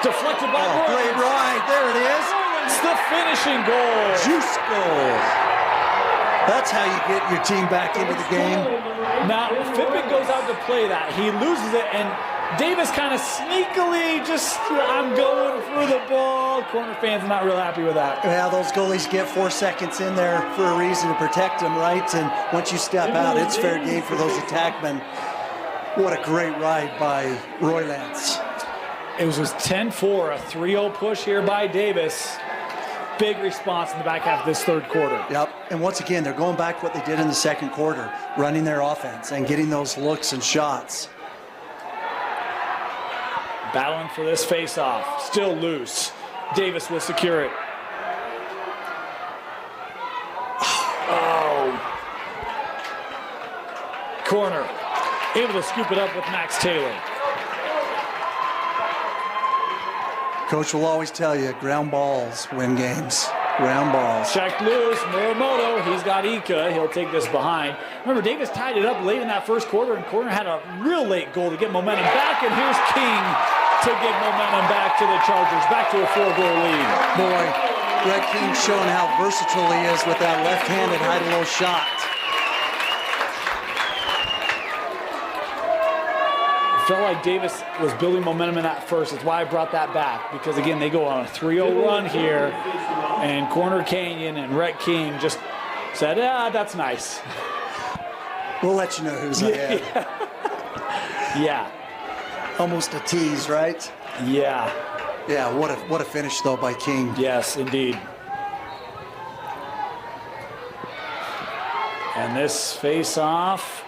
Deflected by Roy Lance. Great ride. There it is. Roy Lance, the finishing goal. Juice goal. That's how you get your team back into the game. Now, Fippen goes out to play that. He loses it, and Davis kind of sneakily I'm going through the ball. Corner fans are not real happy with that. Yeah, those goalies get 4 seconds in there for a reason to protect them, right? And once you step out, it's fair game for those attackmen. What a great ride by Roy Lance. It was 10-4, a 3-0 push here by Davis. Big response in the back half of this third quarter. Yep, and once again, they're going back to what they did in the second quarter, running their offense and getting those looks and shots. Battling for this face-off, still loose. Davis will secure it. Oh. Corner, able to scoop it up with Max Taylor. Coach will always tell you, ground balls win games. Ground balls. Checked loose, Muramoto, he's got Ika, he'll take this behind. Remember, Davis tied it up late in that first quarter, and Corner had a real late goal to get momentum back, and here's King to give momentum back to the Chargers, back to a 4-goal lead. Boy, Brett King showing how versatile he is with that left-handed high-to-low shot. Felt like Davis was building momentum in that first. That's why I brought that back, because again, they go on a 3-0 run here, and Corner Canyon and Rhett King just said, "Yeah, that's nice." We'll let you know who's ahead. Yeah. Almost a tease, right? Yeah. Yeah, what a finish though by King. Yes, indeed. And this face-off.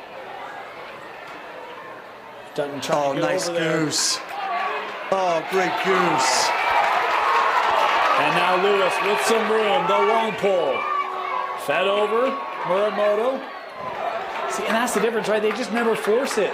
Dutton trying to get nice over there. goose. Oh, great goose. And now Lewis with some room, the long pull. Fed over, Muramoto. See, and that's the difference, right? They just never force it.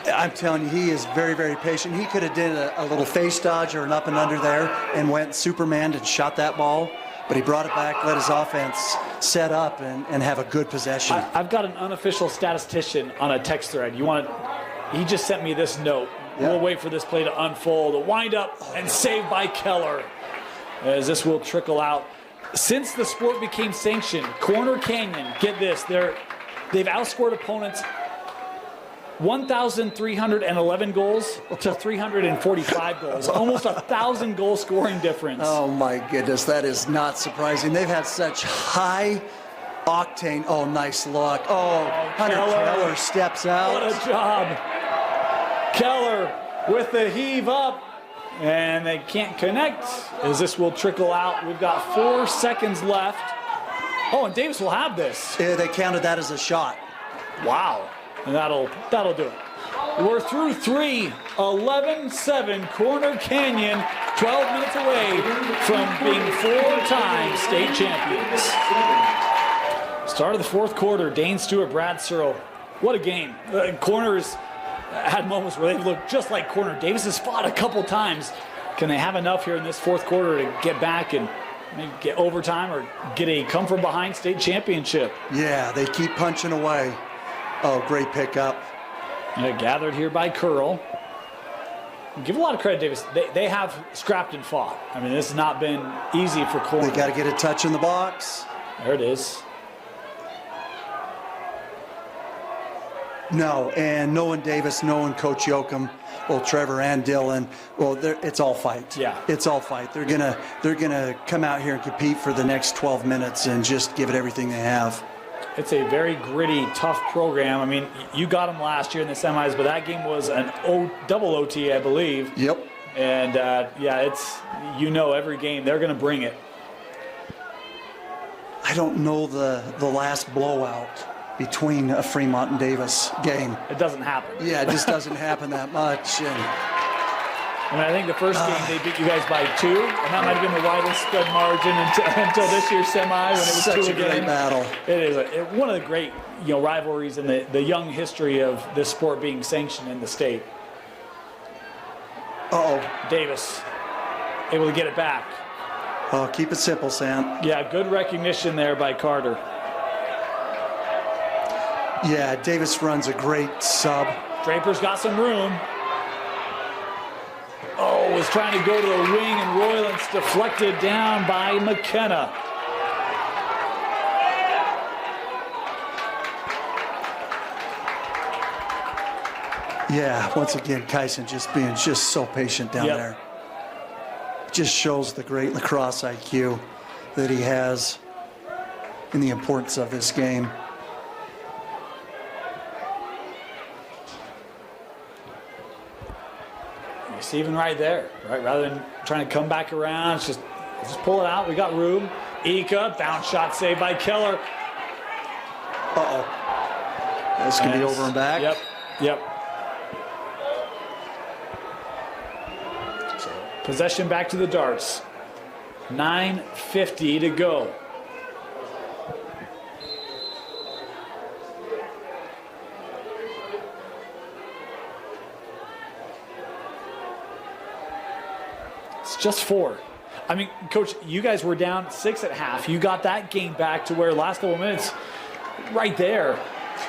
I'm telling you, he is very, very patient. He could have did a little face dodge or an up and under there and went Superman and shot that ball, but he brought it back, let his offense set up and have a good possession. I've got an unofficial statistician on a text thread. He just sent me this note. Yeah. We'll wait for this play to unfold. A wind up and saved by Keller, as this will trickle out. Since the sport became sanctioned, Corner Canyon, get this, they've outscored opponents 1,311 goals to 345 goals. Almost 1,000 goal scoring difference. Oh my goodness, that is not surprising. They've had such high octane. Oh, nice look. Oh, Hunter Keller steps out. What a job. Keller with the heave up, and they can't connect as this will trickle out. We've got 4 seconds left. Oh, and Davis will have this. Yeah, they counted that as a shot. Wow. And that'll do it. We're through 3, 11-7, Corner Canyon, 12 minutes away from being 4-time state champions. Start of the fourth quarter, Dane Stewart, Brad Searle. What a game. Corners had moments where they looked just like Corner. Davis has fought a couple times. Can they have enough here in this fourth quarter to get back and maybe get overtime or get a come from behind state championship? Yeah, they keep punching away. Oh, great pickup. Gathered here by Curl. Give a lot of credit, Davis. They have scrapped and fought. I mean, this has not been easy for Corner. They got to get a touch in the box. There it is. No, and knowing Davis, knowing Coach Yoakum, well, Trevor and Dylan, well, it's all fight. Yeah, it's all fight. They're gonna come out here and compete for the next 12 minutes and just give it everything they have. It's a very gritty, tough program. I mean, you got them last year in the semis, but that game was an double OT, I believe. Yep. And yeah, it's every game they're gonna bring it. I don't know the last blowout between a Fremont and Davis game. It doesn't happen. Yeah, it just doesn't happen that much. And I mean, I think the first game they beat you guys by 2, and that might have been the widest spread margin until this year's semi when it was such 2 a again. great battle. It is one of the great rivalries in the young history of this sport being sanctioned in the state. Uh-oh. Davis able to get it back. Oh, keep it simple, Sam. Yeah, good recognition there by Carter. Yeah, Davis runs a great sub. Draper's got some room. Oh, was trying to go to the wing, and Royland's deflected down by McKenna. Yeah, once again, Kyson just being so patient down there. Just shows the great lacrosse IQ that he has and the importance of this game. Even right there, right? Rather than trying to come back around, it's just pull it out. We got room. Ika, bounce shot saved by Keller. Uh-oh. This can be over and back. Yep. So, possession back to the Darts. 9:50 to go. Just 4. I mean, Coach, you guys were down 6 at half. You got that game back to where last couple of minutes, right there,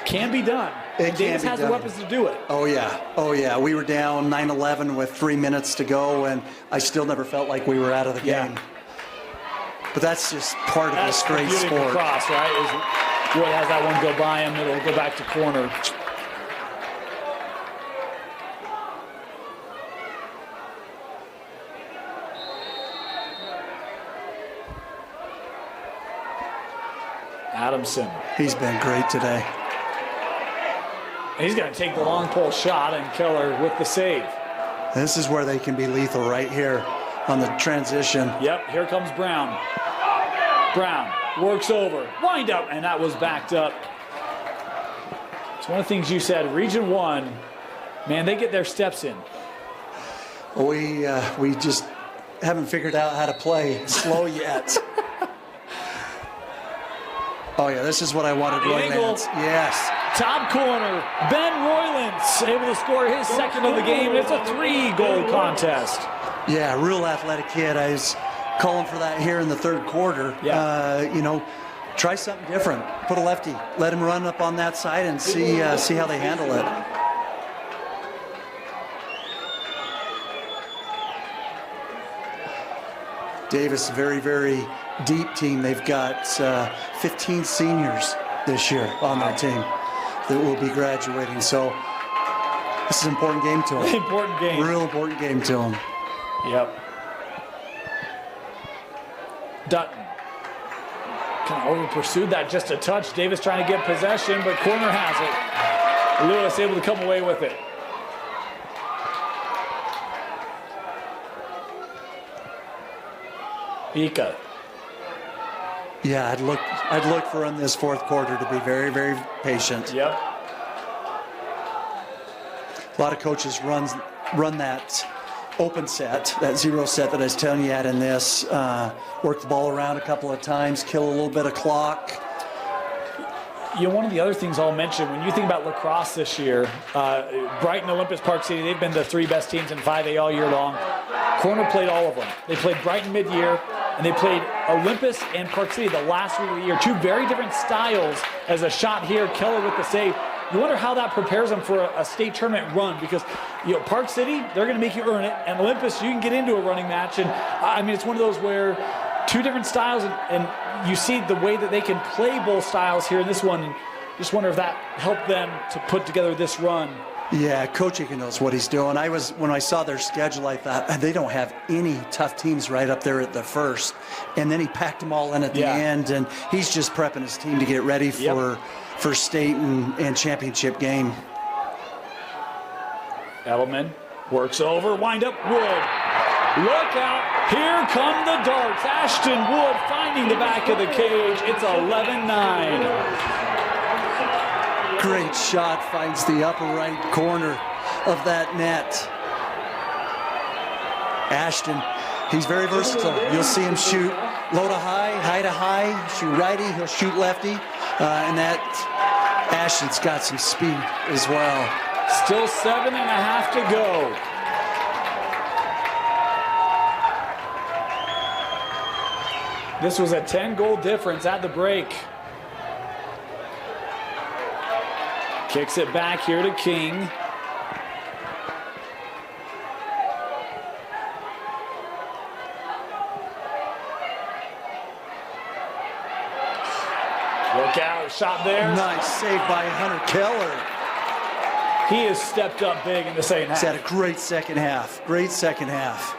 can be done. It Davis has done. the weapons to do it. Oh, yeah. We were down 9-11 with 3 minutes to go, and I still never felt like we were out of the game. But that's just part of this great sport. Lacrosse, right? Is Wood has that one go by him. It'll go back to corner. Adamson. He's been great today. He's going to take the long pole shot, and Keller with the save. This is where they can be lethal right here on the transition. Yep, here comes Brown. Brown works over, wind up, and that was backed up. It's one of the things you said, Region 1, man, they get their steps in. We just haven't figured out how to play slow yet. Oh, yeah, this is what I wanted, Roylance. Yes. Top corner, Ben Roylance able to score his second of the game. It's a 3-goal contest. Yeah, real athletic kid. I was calling for that here in the third quarter. Yeah. Try something different. Put a lefty. Let him run up on that side and see how they handle it. Davis, very, very deep team. They've got 15 seniors this year on their team that will be graduating. So this is an important game to them. Important game. Real important game to them. Yep. Dutton kind of over pursued that just a touch. Davis trying to get possession, but corner has it. Lewis able to come away with it. Ika. Yeah, I'd look for in this fourth quarter to be very, very patient. Yep. A lot of coaches run that open set, that zero set that I was telling you at in this. Work the ball around a couple of times, kill a little bit of clock. One of the other things I'll mention, when you think about lacrosse this year, Brighton, Olympus, Park City, they've been the 3 best teams in 5A all year long. Corner played all of them. They played Brighton mid-year, and they played Olympus and Park City the last week of the year. 2 very different styles as a shot here. Keller with the save. You wonder how that prepares them for a state tournament run, because Park City, they're going to make you earn it, and Olympus, you can get into a running match. And I mean, it's one of those where 2 different styles, and you see the way that they can play both styles here in this one. And just wonder if that helped them to put together this run. Yeah, Coach Aiken knows what he's doing. When I saw their schedule, I thought they don't have any tough teams right up there at the first, and then he packed them all in at the end, and he's just prepping his team to get ready for state and championship game. Edelman works over, wind up, Wood. Look out, here come the darts. Ashton Wood finding the back of the cage. It's 11-9. Great shot, finds the upper right corner of that net. Ashton, he's very versatile. You'll see him shoot low to high to high, shoot righty, he'll shoot lefty. And that Ashton's got some speed as well. Still 7.5 to go. This was a 10-goal difference at the break. Kicks it back here to King. Look out, shot there. Nice save by Hunter Keller. He has stepped up big in the second half. He's had a great second half. Great second half.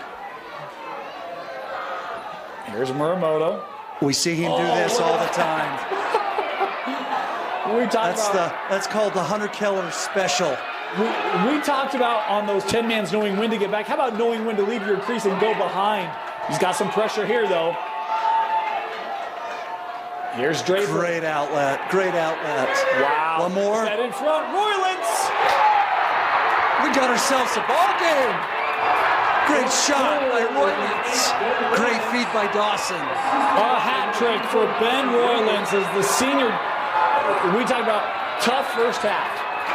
Here's Muramoto. We see him do this all the time. That's called the Hunter Keller special. We talked about on those 10-mans knowing when to get back. How about knowing when to leave your crease and go behind? He's got some pressure here, though. Here's Draper. Great outlet. Great outlet. Wow. One more. Set in front. Roylance. We got ourselves a ball game. Great shot by Roylance. Great feed by Dawson. A hat trick for Ben Roylance as the senior. We talk about tough first half.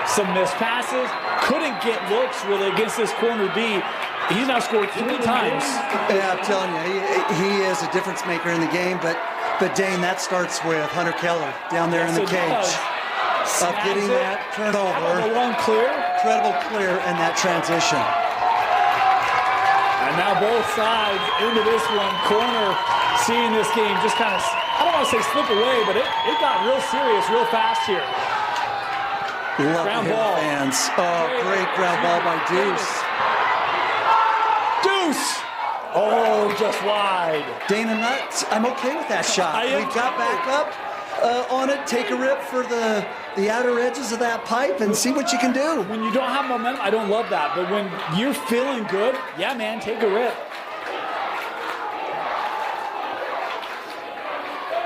Some missed passes. Couldn't get looks really against this corner D. He's now scored 3 times. Yeah, I'm telling you, he is a difference maker in the game. But Dane, that starts with Hunter Keller down there in the cage. Of getting that turnover. The one clear. Incredible clear and that transition. And now both sides into this one. Corner seeing this game just kind of, I don't want to say slip away, but it got real serious real fast here. Love ground to hear ball. the fans. Oh, great ground ball by Deuce. Deuce! Oh, just wide. Dana Nutt, I'm okay with that shot. We've got back up on it. Take a rip for the outer edges of that pipe and see what you can do. When you don't have momentum, I don't love that. But when you're feeling good, yeah, man, take a rip.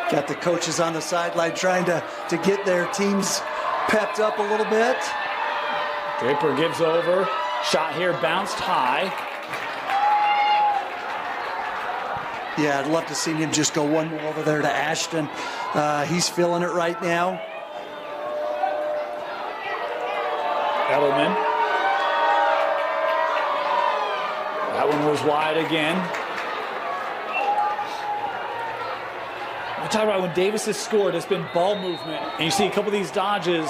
Got the coaches on the sideline trying to get their teams pepped up a little bit. Draper gives over. Shot here bounced high. Yeah, I'd love to see him just go one more over there to Ashton. He's feeling it right now. Edelman. That one was wide again. We talk about when Davis has scored, it's been ball movement. And you see a couple of these dodges.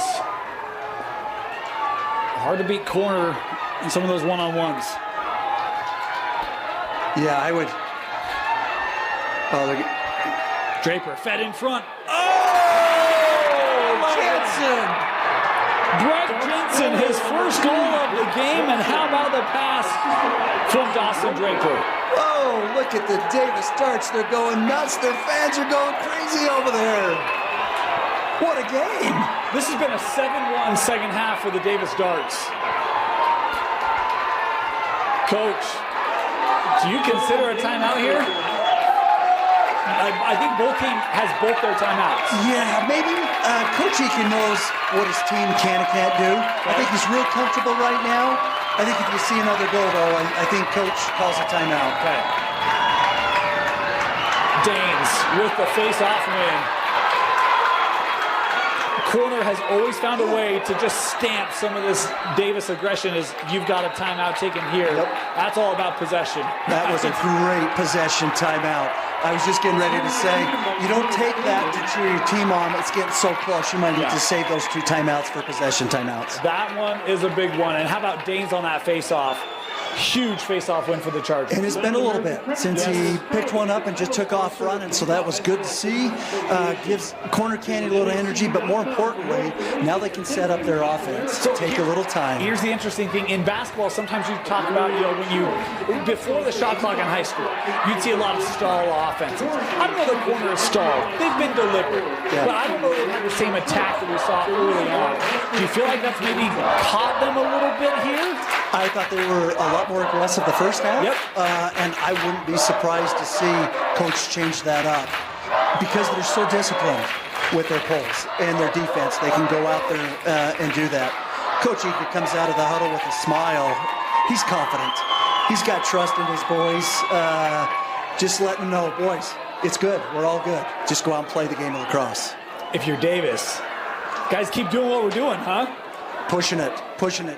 Hard to beat corner in some of those one-on-ones. Yeah, I would. Oh, Draper fed in front. Oh! Jensen! Brett Jensen, his first goal of the game, and how about the pass from Dawson Draper? Oh, look at the Davis Darts. They're going nuts. Their fans are going crazy over there. What a game. This has been a 7-1 second half for the Davis Darts. Coach, do you consider a timeout here? I think both teams has both their timeouts. Yeah, maybe Coach Eakin knows what his team can and can't do. I think he's real comfortable right now. I think if you see another goal, though, I think Coach calls a timeout. Okay. Danes with the face-off win. Corner has always found a way to just stamp some of this Davis aggression as you've got a timeout taken here. Yep. That's all about possession. That was a great possession timeout. I was just getting ready to say, you don't take that to cheer your team on. It's getting so close. You might need to save those 2 timeouts for possession timeouts. That one is a big one. And how about Danes on that face-off? Huge face-off win for the Chargers. And it's been a little bit since he picked one up and just took off running, so that was good to see. Gives Corner Canyon a little energy, but more importantly, now they can set up their offense. Take a little time. Here's the interesting thing. In basketball, sometimes you talk about, when before the shot clock in high school, you'd see a lot of stall offenses. I don't know the corner is stalled. They've been deliberate. Yeah. But I don't know they have the same attack that we saw early on. Do you feel like that's maybe caught them a little bit here? I thought they were a lot more aggressive the first half. Yep. And I wouldn't be surprised to see Coach change that up because they're so disciplined with their pulls and their defense. They can go out there and do that. Coach Eakin comes out of the huddle with a smile. He's confident. He's got trust in his boys. Just letting them know, boys, it's good. We're all good. Just go out and play the game of lacrosse. If you're Davis, guys, keep doing what we're doing, huh? Pushing it.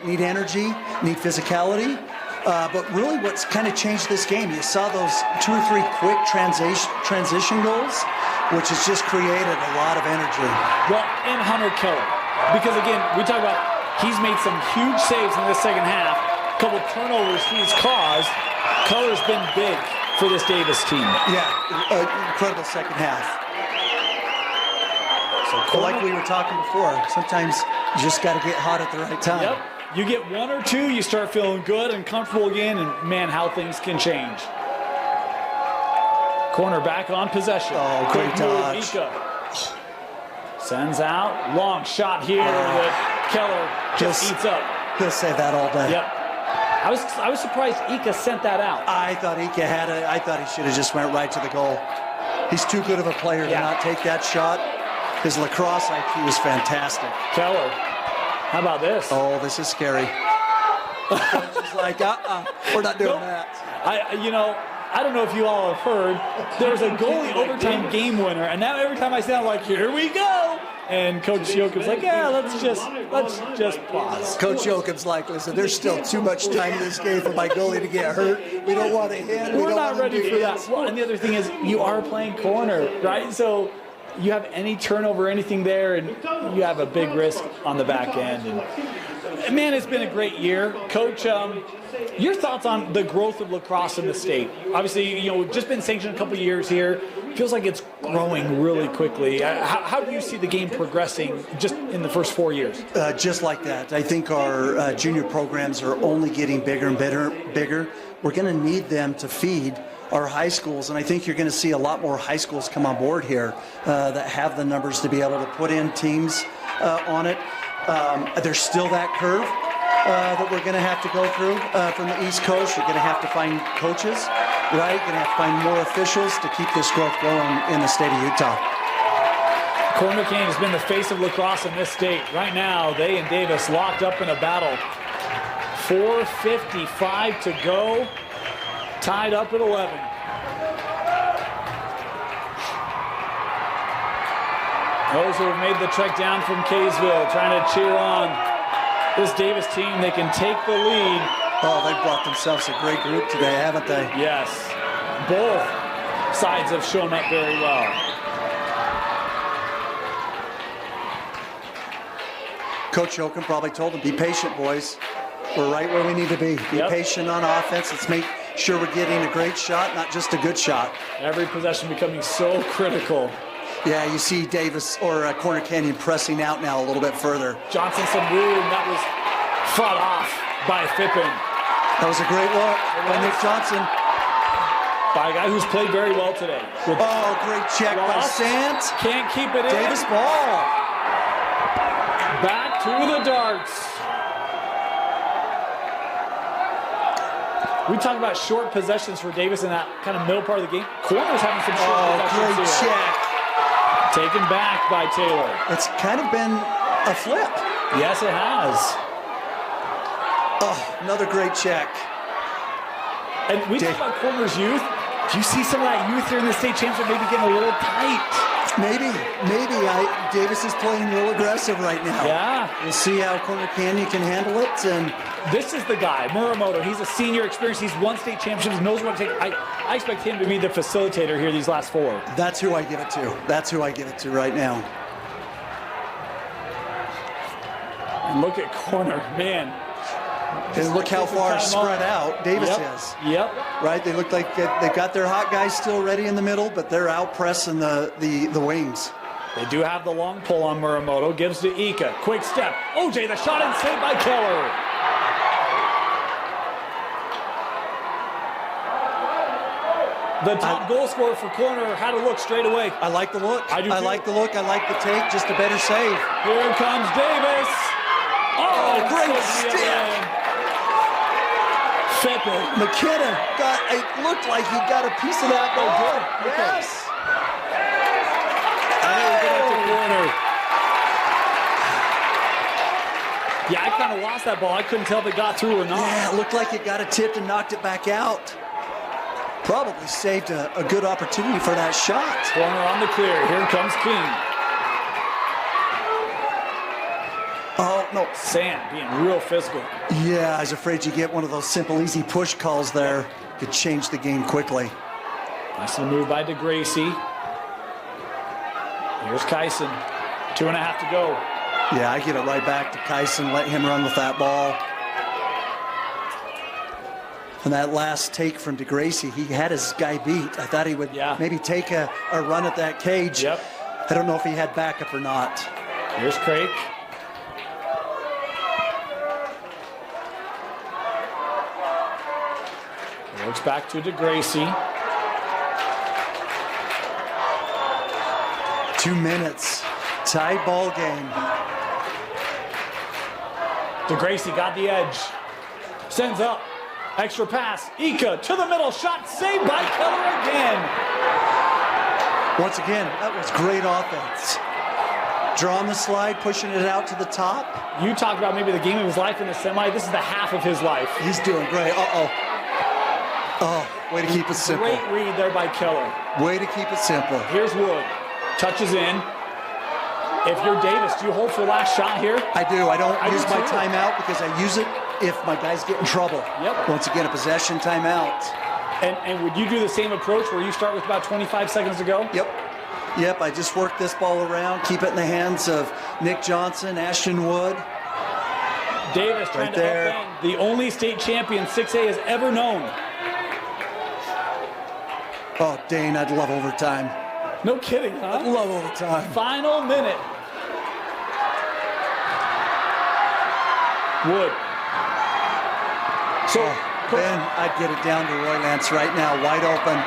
Need energy, need physicality. But really what's kind of changed this game, you saw those 2 or 3 quick transition goals, which has just created a lot of energy. Well, and Hunter Keller. Because again, we talk about he's made some huge saves in this second half. A couple of turnovers he's caused. Keller's been big for this Davis team. Yeah, incredible second half. So like we were talking before, sometimes you just got to get hot at the right time. Yep. You get 1 or 2, you start feeling good and comfortable again, and man, how things can change. Corner back on possession. Oh, Quick great move, dodge. Ika. Sends out. Long shot here that Keller just eats up. He'll save that all day. Yep. I was surprised Ika sent that out. I thought Ika had it. I thought he should have just went right to the goal. He's too good of a player to not take that shot. His lacrosse IQ is fantastic. Keller. How about this? Oh, this is scary. Just like, we're not doing that. I don't know if you all have heard, there's a goalie overtime game winner, and now every time I say it, I'm like, here we go. And Coach Jokim's like, yeah, let's just pause. Coach Jokim's like, listen, there's still too much time in this game for my goalie to get hurt. We don't want to hit. We're not ready for that. Well, and the other thing is, you are playing corner, right? So you have any turnover, anything there, and you have a big risk on the back end. And man, it's been a great year. Coach, your thoughts on the growth of lacrosse in the state? Obviously, just been sanctioned a couple years here. Feels like it's growing really quickly. How do you see the game progressing just in the first 4 years? Just like that. I think our junior programs are only getting bigger and bigger. We're going to need them to feed our high schools, and I think you're going to see a lot more high schools come on board here that have the numbers to be able to put in teams on it. There's still that curve that we're going to have to go through from the East Coast. You're going to have to find coaches, right? You're going to have to find more officials to keep this growth going in the state of Utah. Corner Canyon has been the face of lacrosse in this state. Right now, they and Davis locked up in a battle. 4:55 to go. Tied up at 11. Those who have made the trek down from Kaysville trying to cheer on this Davis team. They can take the lead. Oh, they've brought themselves a great group today, haven't they? Yes. Both sides have shown up very well. Coach Jokum probably told them, be patient, boys. We're right where we need to be. Be patient on offense. Let's make sure we're getting a great shot, not just a good shot. Every possession becoming so critical. Yeah, you see Davis or Corner Canyon pressing out now a little bit further. Johnson some room. That was fought off by Fippen. That was a great look by Nick Johnson. By a guy who's played very well today. Oh, great check by Sant. Can't keep it in. Davis ball. Back to the darts. We talk about short possessions for Davis in that kind of middle part of the game. Corner's having some short possessions great here. check. Taken back by Taylor. It's kind of been a flip. Yes, it has. Oh, another great check. And we talk about Corner's youth. Do you see some of that youth here in the state championship maybe getting a little tight? Maybe. Davis is playing real aggressive right now. Yeah. We'll see how Corner Canyon can handle it. And this is the guy, Muramoto. He's a senior experience. He's won state championships, knows what to take. I expect him to be the facilitator here these last 4. That's who I give it to. That's who I give it to right now. And look at Corner, man. And look how far spread out Davis is. Yep. Right? They look like they've got their hot guys still ready in the middle, but they're out pressing the wings. They do have the long pull on Muramoto. Gives to Ika. Quick step. OJ, the shot and saved by Keller. The top goal scorer for Corner had a look straight away. I like the look. I do too. I like the look. I like the take. Just a better save. Here comes Davis. Oh, great stick. McKenna it looked like he got a piece of that ball. Okay. Yes. Corner. Yeah, I kind of lost that ball. I couldn't tell if it got through or not. Yeah, it looked like it got a tip and knocked it back out. Probably saved a good opportunity for that shot. Corner on the clear. Here comes King. Oh, no. Sant being real physical. Yeah, I was afraid you get one of those simple, easy push calls there. Could change the game quickly. Nice little move by DeGracie. Here's Kyson. 2.5 to go. Yeah, I get it right back to Kyson. Let him run with that ball. And that last take from DeGracie, he had his guy beat. I thought he would maybe take a run at that cage. Yep. I don't know if he had backup or not. Here's Craig. Works back to DeGracie. 2 minutes. Tied ball game. DeGracie got the edge. Sends up. Extra pass. Ika to the middle. Shot saved by Keller again. Once again, that was great offense. Drawing the slide, pushing it out to the top. You talked about maybe the game of his life in the semi. This is the half of his life. He's doing great. Oh, way to keep it simple. Great read there by Keller. Way to keep it simple. Here's Wood. Touches in. If you're Davis, do you hold for last shot here? I do. I don't use my too. timeout because I use it if my guys get in trouble. Yep. Once again, a possession timeout. And would you do the same approach where you start with about 25 seconds to go? Yep, I just work this ball around, keep it in the hands of Nick Johnson, Ashton Wood. Davis trying Right to there. upend the only state champion 6A has ever known. Oh, Dane, I'd love overtime. No kidding, huh? I'd love overtime. Final minute. Wood. So, Ben, I'd get it down to Roy Lance right now, wide open.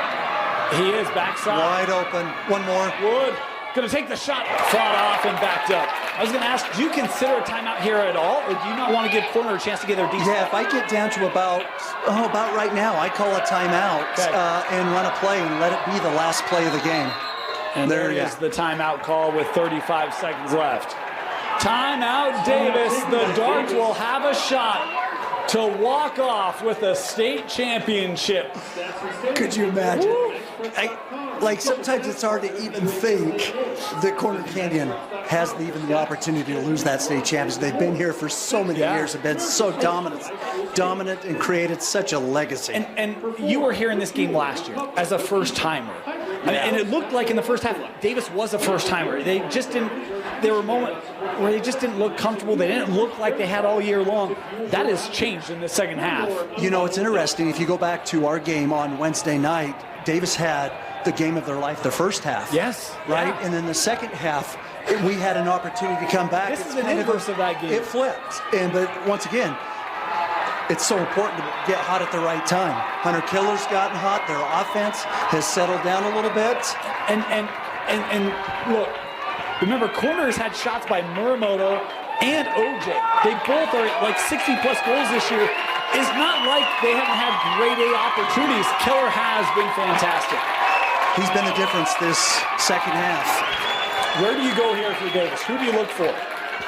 he is backside. Wide open. One more. Wood gonna take the shot. Fought off and backed up. I was gonna ask, do you consider a timeout here at all, or do you not want to give corner a chance to get their defense? Yeah, if I get down to about right now, I call a timeout and run a play and let it be the last play of the game. And there is the timeout call with 35 seconds left. Timeout Davis. The Darts will have a shot to walk off with a state championship. Could you imagine? Sometimes it's hard to even think that Corner Canyon has even the opportunity to lose that state championship. They've been here for so many years, have been so dominant and created such a legacy. And you were here in this game last year as a first-timer. And it looked like in the first half, Davis was a first-timer. They just didn't, there were moments where they just didn't look comfortable. They didn't look like they had all year long. That has changed in the second half. You know, it's interesting. If you go back to our game on Wednesday night, Davis had the game of their life the first half. Yes. Right? Yeah. And then the second half, we had an opportunity to come back. This is an inverse of that game. It flipped. But once again, it's so important to get hot at the right time. Hunter Killer's gotten hot. Their offense has settled down a little bit. And look, remember, corners had shots by Muramoto and OJ. They both are like 60-plus goals this year. It's not like they haven't had grade A opportunities. Killer has been fantastic. He's been the difference this second half. Where do you go here for Davis? Who do you look for?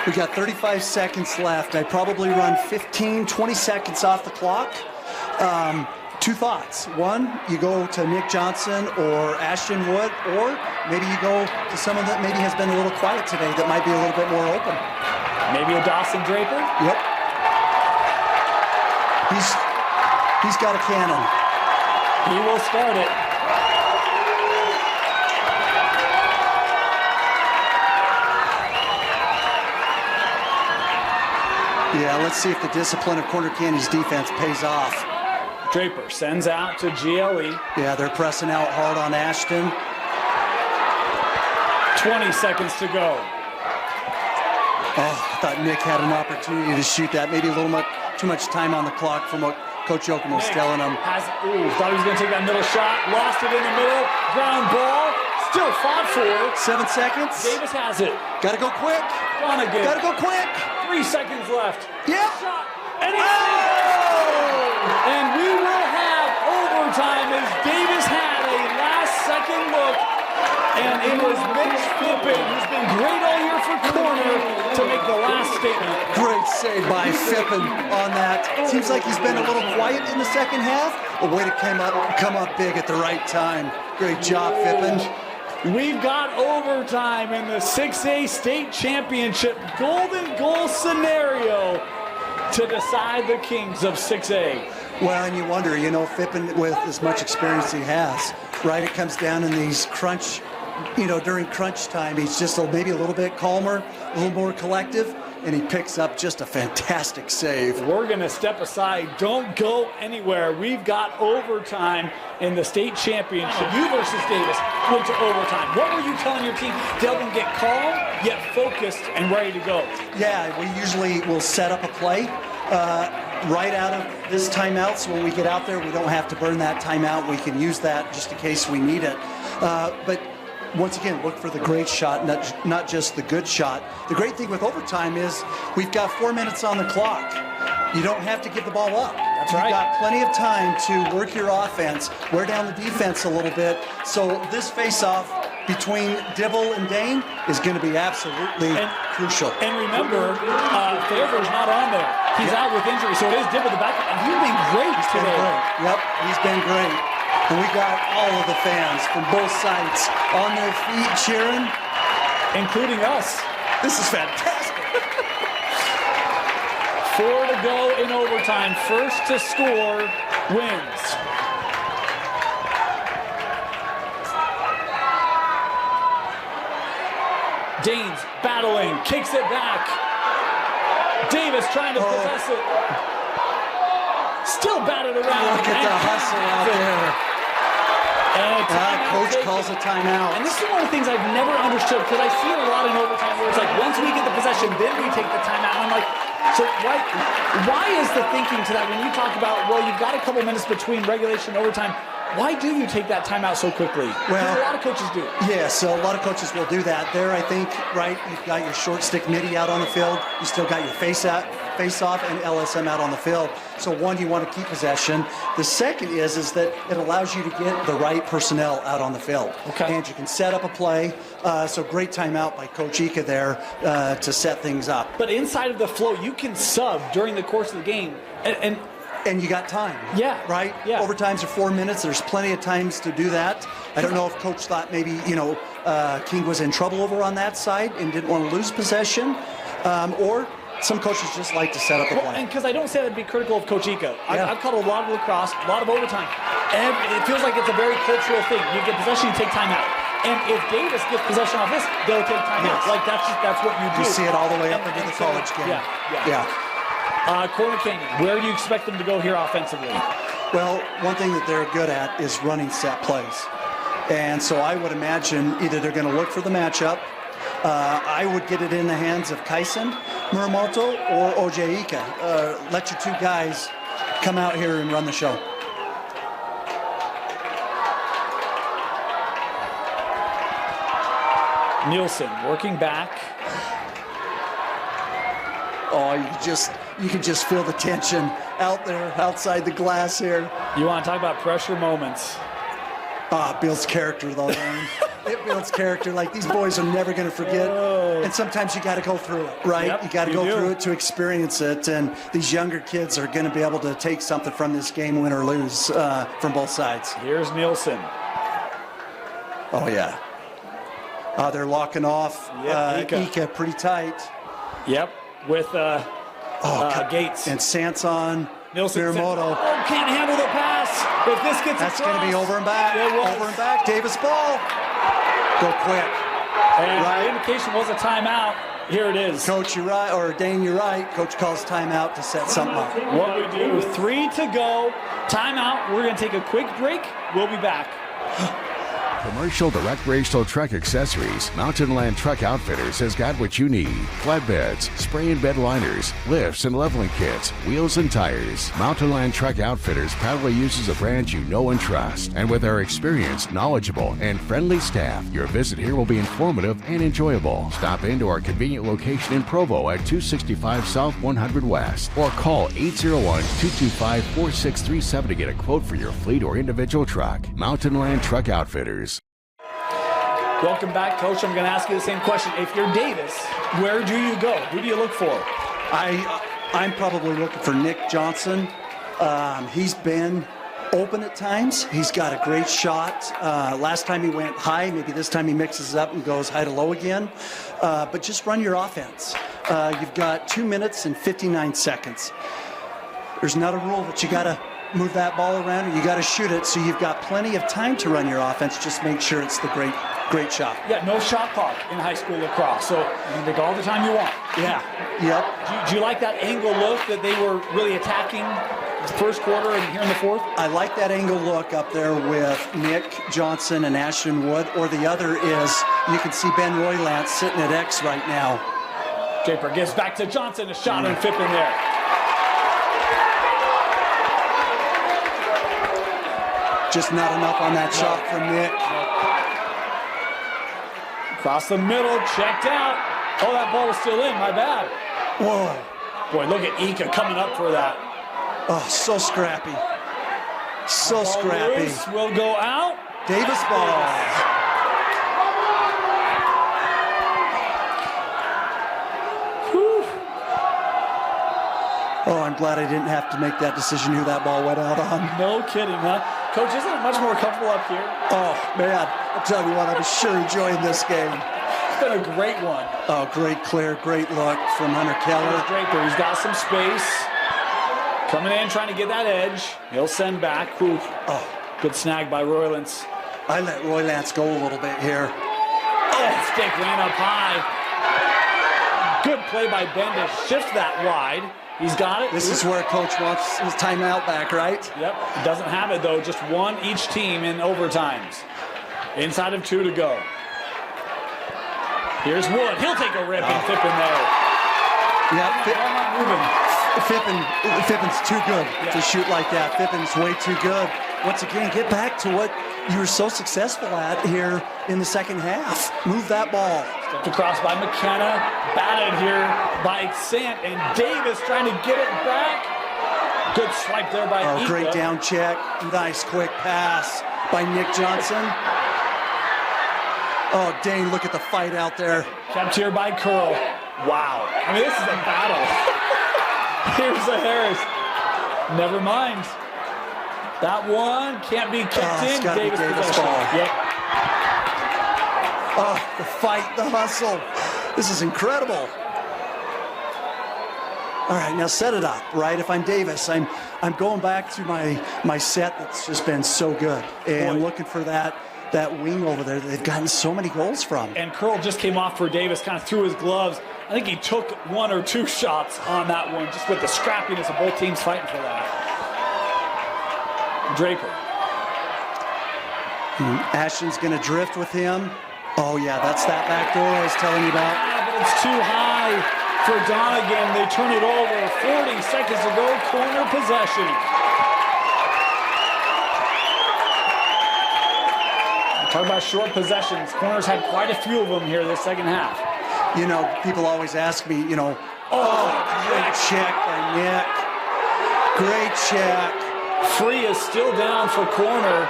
We got 35 seconds left. I'd probably run 15, 20 seconds off the clock. Two thoughts. One, you go to Nick Johnson or Ashton Wood, or maybe you go to someone that maybe has been a little quiet today that might be a little bit more open. Maybe a Dawson Draper? Yep. He's got a cannon. He will start it. Yeah, let's see if the discipline of Corner Canyon's defense pays off. Draper sends out to GLE. Yeah, they're pressing out hard on Ashton. 20 seconds to go. Oh, I thought Nick had an opportunity to shoot that. Maybe a little too much time on the clock from what Coach Yoakum was telling him. Thought he was going to take that middle shot. Lost it in the middle. Ground ball. Still fought for. 7 seconds. Davis has it. Got to go quick. Donegan. Got to go quick. 3 seconds left. Yeah. Shot. And and we will have overtime as Davis had a last-second look. And it was Mitch Fippen, who's been great all year for corner, to make the last statement. Great save by Fippen on that. Seems like he's been a little quiet in the second half. A way to come up big at the right time. Great job, Fippen. We've got overtime in the 6A state championship golden goal scenario to decide the kings of 6A. Well, and you wonder, Fippen, with as much experience he has, right? It comes down in these during crunch time, he's just maybe a little bit calmer, a little more collective, and he picks up just a fantastic save. We're going to step aside. Don't go anywhere. We've got overtime in the state championship. You versus Davis went to overtime. What were you telling your team to help them get calm, yet focused and ready to go? Yeah, we usually will set up a play right out of this timeout, so when we get out there, we don't have to burn that timeout. We can use that just in case we need it. But once again, look for the great shot, not just the good shot. The great thing with overtime is we've got 4 minutes on the clock. You don't have to give the ball up. That's right. You've got plenty of time to work your offense, wear down the defense a little bit. So this face-off between Dibble and Dane is going to be absolutely crucial. And remember, Fairvie's not on there. He's out with injury, so it is Dibble the backup. And he's been great today. Yep, he's been great. And we got all of the fans from both sides on their feet cheering. Including us. This is fantastic. 4 to go in overtime. First to score wins. Danes battling, kicks it back. Davis trying to possess it. Still batted around. Look at the hustle out there. Coach calls a timeout. And this is one of the things I've never understood, because I see it a lot in overtime where it's like, once we get the possession, then we take the timeout. And I'm like, so why is the thinking to that when you talk about, well, you've got a couple minutes between regulation and overtime, why do you take that timeout so quickly? Well, a lot of coaches do. Yeah, so a lot of coaches will do that. There, I think, right, you've got your short stick midi out on the field. You still got your face-off and LSM out on the field. So one, you want to keep possession. The second is that it allows you to get the right personnel out on the field. Okay. And you can set up a play. So great timeout by Coach Ika there to set things up. But inside of the flow, you can sub during the course of the game. And you got time. Yeah. Right? Yeah. Overtimes are 4 minutes. There's plenty of times to do that. I don't know if Coach thought maybe, King was in trouble over on that side and didn't want to lose possession. Or some coaches just like to set up a play. And because I don't say that to be critical of Coach Ika. I've caught a lot of lacrosse, a lot of overtime. And it feels like it's a very cultural thing. You get possession, you take time out. And if Davis gets possession off this, they'll take time out. Like, that's what you do. You see it all the way up into the college game. Yeah. Corner Canyon, where do you expect them to go here offensively? Well, one thing that they're good at is running set plays. And so I would imagine either they're going to look for the matchup. I would get it in the hands of Kaisen Muramoto or OJ Ika. Let your two guys come out here and run the show. Nielsen working back. Oh, you can just feel the tension out there, outside the glass here. You want to talk about pressure moments? It builds character, though, man. It builds character. Like, these boys are never going to forget. And sometimes you got to go through it, right? Yep, you got to go through it to experience it. And these younger kids are going to be able to take something from this game, win or lose, from both sides. Here's Nielsen. Oh, yeah. They're locking off Ika pretty tight. Yep, with Gates. And Sanson, Nielsen Miramoto. Can't handle the pass. If this gets That's going to be over and back. Over and back. Davis ball. Go quick. And the indication was a timeout. Here it is. Coach, you're right. Or Dane, you're right. Coach calls timeout to set something up. What we do, 3 to go. Timeout. We're going to take a quick break. We'll be back. Commercial to recreational truck accessories, Mountain Land Truck Outfitters has got what you need. Flatbeds, spray and bed liners, lifts and leveling kits, wheels and tires. Mountain Land Truck Outfitters proudly uses a brand you know and trust. And with our experienced, knowledgeable, and friendly staff, your visit here will be informative and enjoyable. Stop into our convenient location in Provo at 265 South 100 West or call 801-225-4637 to get a quote for your fleet or individual truck. Mountain Land Truck Outfitters. Welcome back, Coach. I'm going to ask you the same question. If you're Davis, where do you go? Who do you look for? I'm probably looking for Nick Johnson. He's been open at times. He's got a great shot. Last time he went high. Maybe this time he mixes it up and goes high to low again. But just run your offense. You've got 2 minutes and 59 seconds. There's not a rule that you got to move that ball around or you got to shoot it. So you've got plenty of time to run your offense. Just make sure it's the great shot. Yeah, no shot clock in high school lacrosse, so you can take all the time you want. Yeah. Yep. Do you like that angle look that they were really attacking the first quarter and here in the fourth? I like that angle look up there with Nick Johnson and Ashton Wood, or the other is you can see Ben Roylance sitting at X right now. Japer gives back to Johnson, a shot and Fipp in there. Just not enough on that shot from Nick. Across the middle, checked out. Oh, that ball was still in, my bad. Whoa. Boy, look at Ika coming up for that. Oh, so scrappy. So scrappy. Loose will go out. Davis ball. Whew. Oh, I'm glad I didn't have to make that decision who that ball went out on. No kidding, huh? Coach, isn't it much more comfortable up here? Oh, man. I'm telling you what, I'm sure enjoying this game. That's been a great one. Oh, great clear, great look from Hunter Keller. Draper, he's got some space. Coming in, trying to get that edge. He'll send back. Ooh. Oh, Good snag by Roylance. I let Roy Lance go a little bit here. Oh, stick ran up high. Good play by Bendis. Shifts that wide. He's got it. This is where coach wants his timeout back, right? Yep. Doesn't have it, though. Just one each team in overtimes. Inside of 2 to go. Here's Wood. He'll take a rip and Fippen there. Yeah, Fippen's too good to shoot like that. Fippen's way too good. Once again, get back to what you were so successful at here in the second half. Move that ball. Stepped across by McKenna. Batted here by Sant, and Davis trying to get it back. Good swipe there by Ika. Great down check. Nice quick pass by Nick Johnson. Oh, Dane, look at the fight out there. Kept here by Curl. Wow. I mean, this is a battle. Here's the Harris. Never mind. That one can't be kicked in. It's gotta be Davis possession. ball. Yep. Oh, the fight, the hustle. This is incredible. All right, now set it up, right? If I'm Davis, I'm going back to my set that's just been so good and looking for that wing over there that they've gotten so many goals from. And Curl just came off for Davis, kind of threw his gloves. I think he took 1 or 2 shots on that one, just with the scrappiness of both teams fighting for that. Draper. Ashton's going to drift with him. Oh, yeah, that's that back door I was telling you about. Yeah, but it's too high for Donegan. They turn it over. 40 seconds to go. Corner possession. Talk about short possessions. Corners had quite a few of them here this second half. You know, people always ask me, great check by Nick. Great check. Free is still down for corner,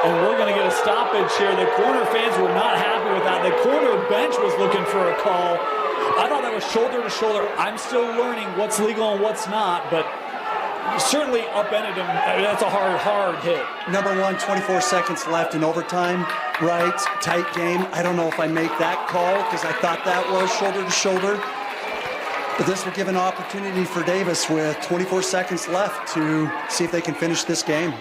and we're going to get a stoppage here. The corner fans were not happy with that. The corner bench was looking for a call. I thought that was shoulder to shoulder. I'm still learning what's legal and what's not, but certainly upended him. I mean, that's a hard hit. Number 1, 24 seconds left in overtime, right? Tight game. I don't know if I make that call because I thought that was shoulder to shoulder. But this will give an opportunity for Davis with 24 seconds left to see if they can finish this game.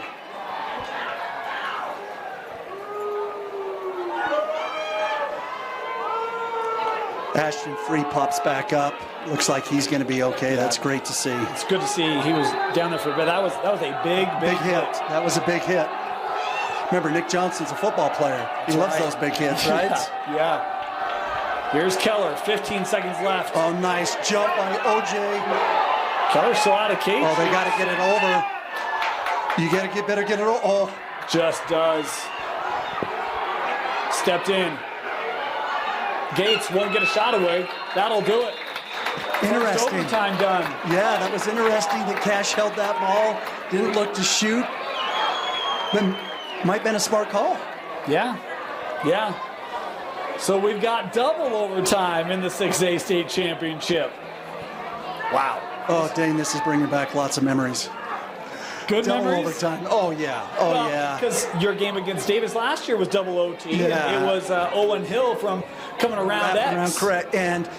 Ashton Free pops back up. Looks like he's going to be okay. That's great to see. It's good to see. He was down there for a bit. That was a big hit. That was a big hit. Remember, Nick Johnson's a football player. He loves those big hits, right? Yeah. Here's Keller. 15 seconds left. Oh, nice jump by OJ. Keller's still out of cage. Oh, they got to get it over. You got to better get it over. Oh. Just does. Stepped in. Gates won't get a shot away. That'll do it. Interesting. First overtime done. Yeah, that was interesting that Cash held that ball. Didn't look to shoot. But might have been a smart call. Yeah. So we've got double overtime in the 6A state championship. Wow. Oh, dang, this is bringing back lots of memories. Good double memories? overtime. Oh, yeah. Yeah. Because your game against Davis last year was double OT. Yeah. It was Owen Hill from coming around X. Around, correct. And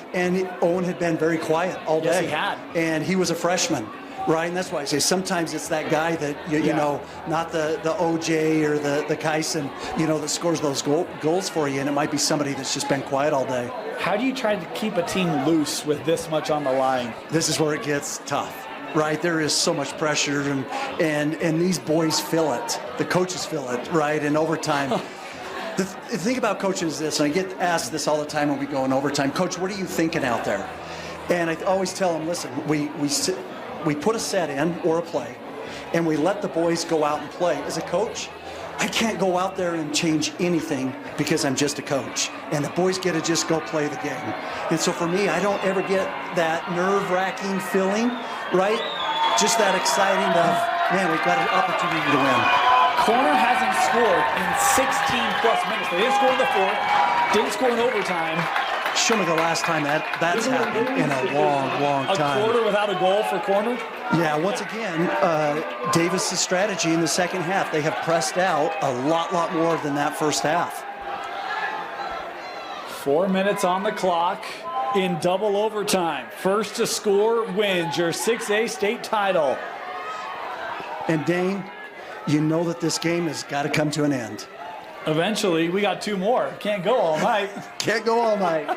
Owen had been very quiet all day. Yes, he had. And he was a freshman. Right, and that's why I say sometimes it's that guy that, you know, not the OJ or the Kyson, that scores those goals for you, and it might be somebody that's just been quiet all day. How do you try to keep a team loose with this much on the line? This is where it gets tough, right? There is so much pressure, and these boys feel it. The coaches feel it, right, in overtime. The thing about coaching is this, and I get asked this all the time when we go in overtime, Coach, what are you thinking out there? And I always tell them, listen, we put a set in or a play, and we let the boys go out and play. As a coach, I can't go out there and change anything because I'm just a coach. And the boys get to just go play the game. And so for me, I don't ever get that nerve-wracking feeling, right? Just that exciting of, man, we've got an opportunity to win. Corner hasn't scored in 16-plus minutes. They didn't score in the fourth, didn't score in overtime. Show me the last time that's happened in a long time. A quarter without a goal for corner? Yeah, once again, Davis' strategy in the second half, they have pressed out a lot more than that first half. 4 minutes on the clock in double overtime. First to score wins your 6A state title. And Dane, you know that this game has got to come to an end. Eventually, we got 2 more. Can't go all night. Can't go all night.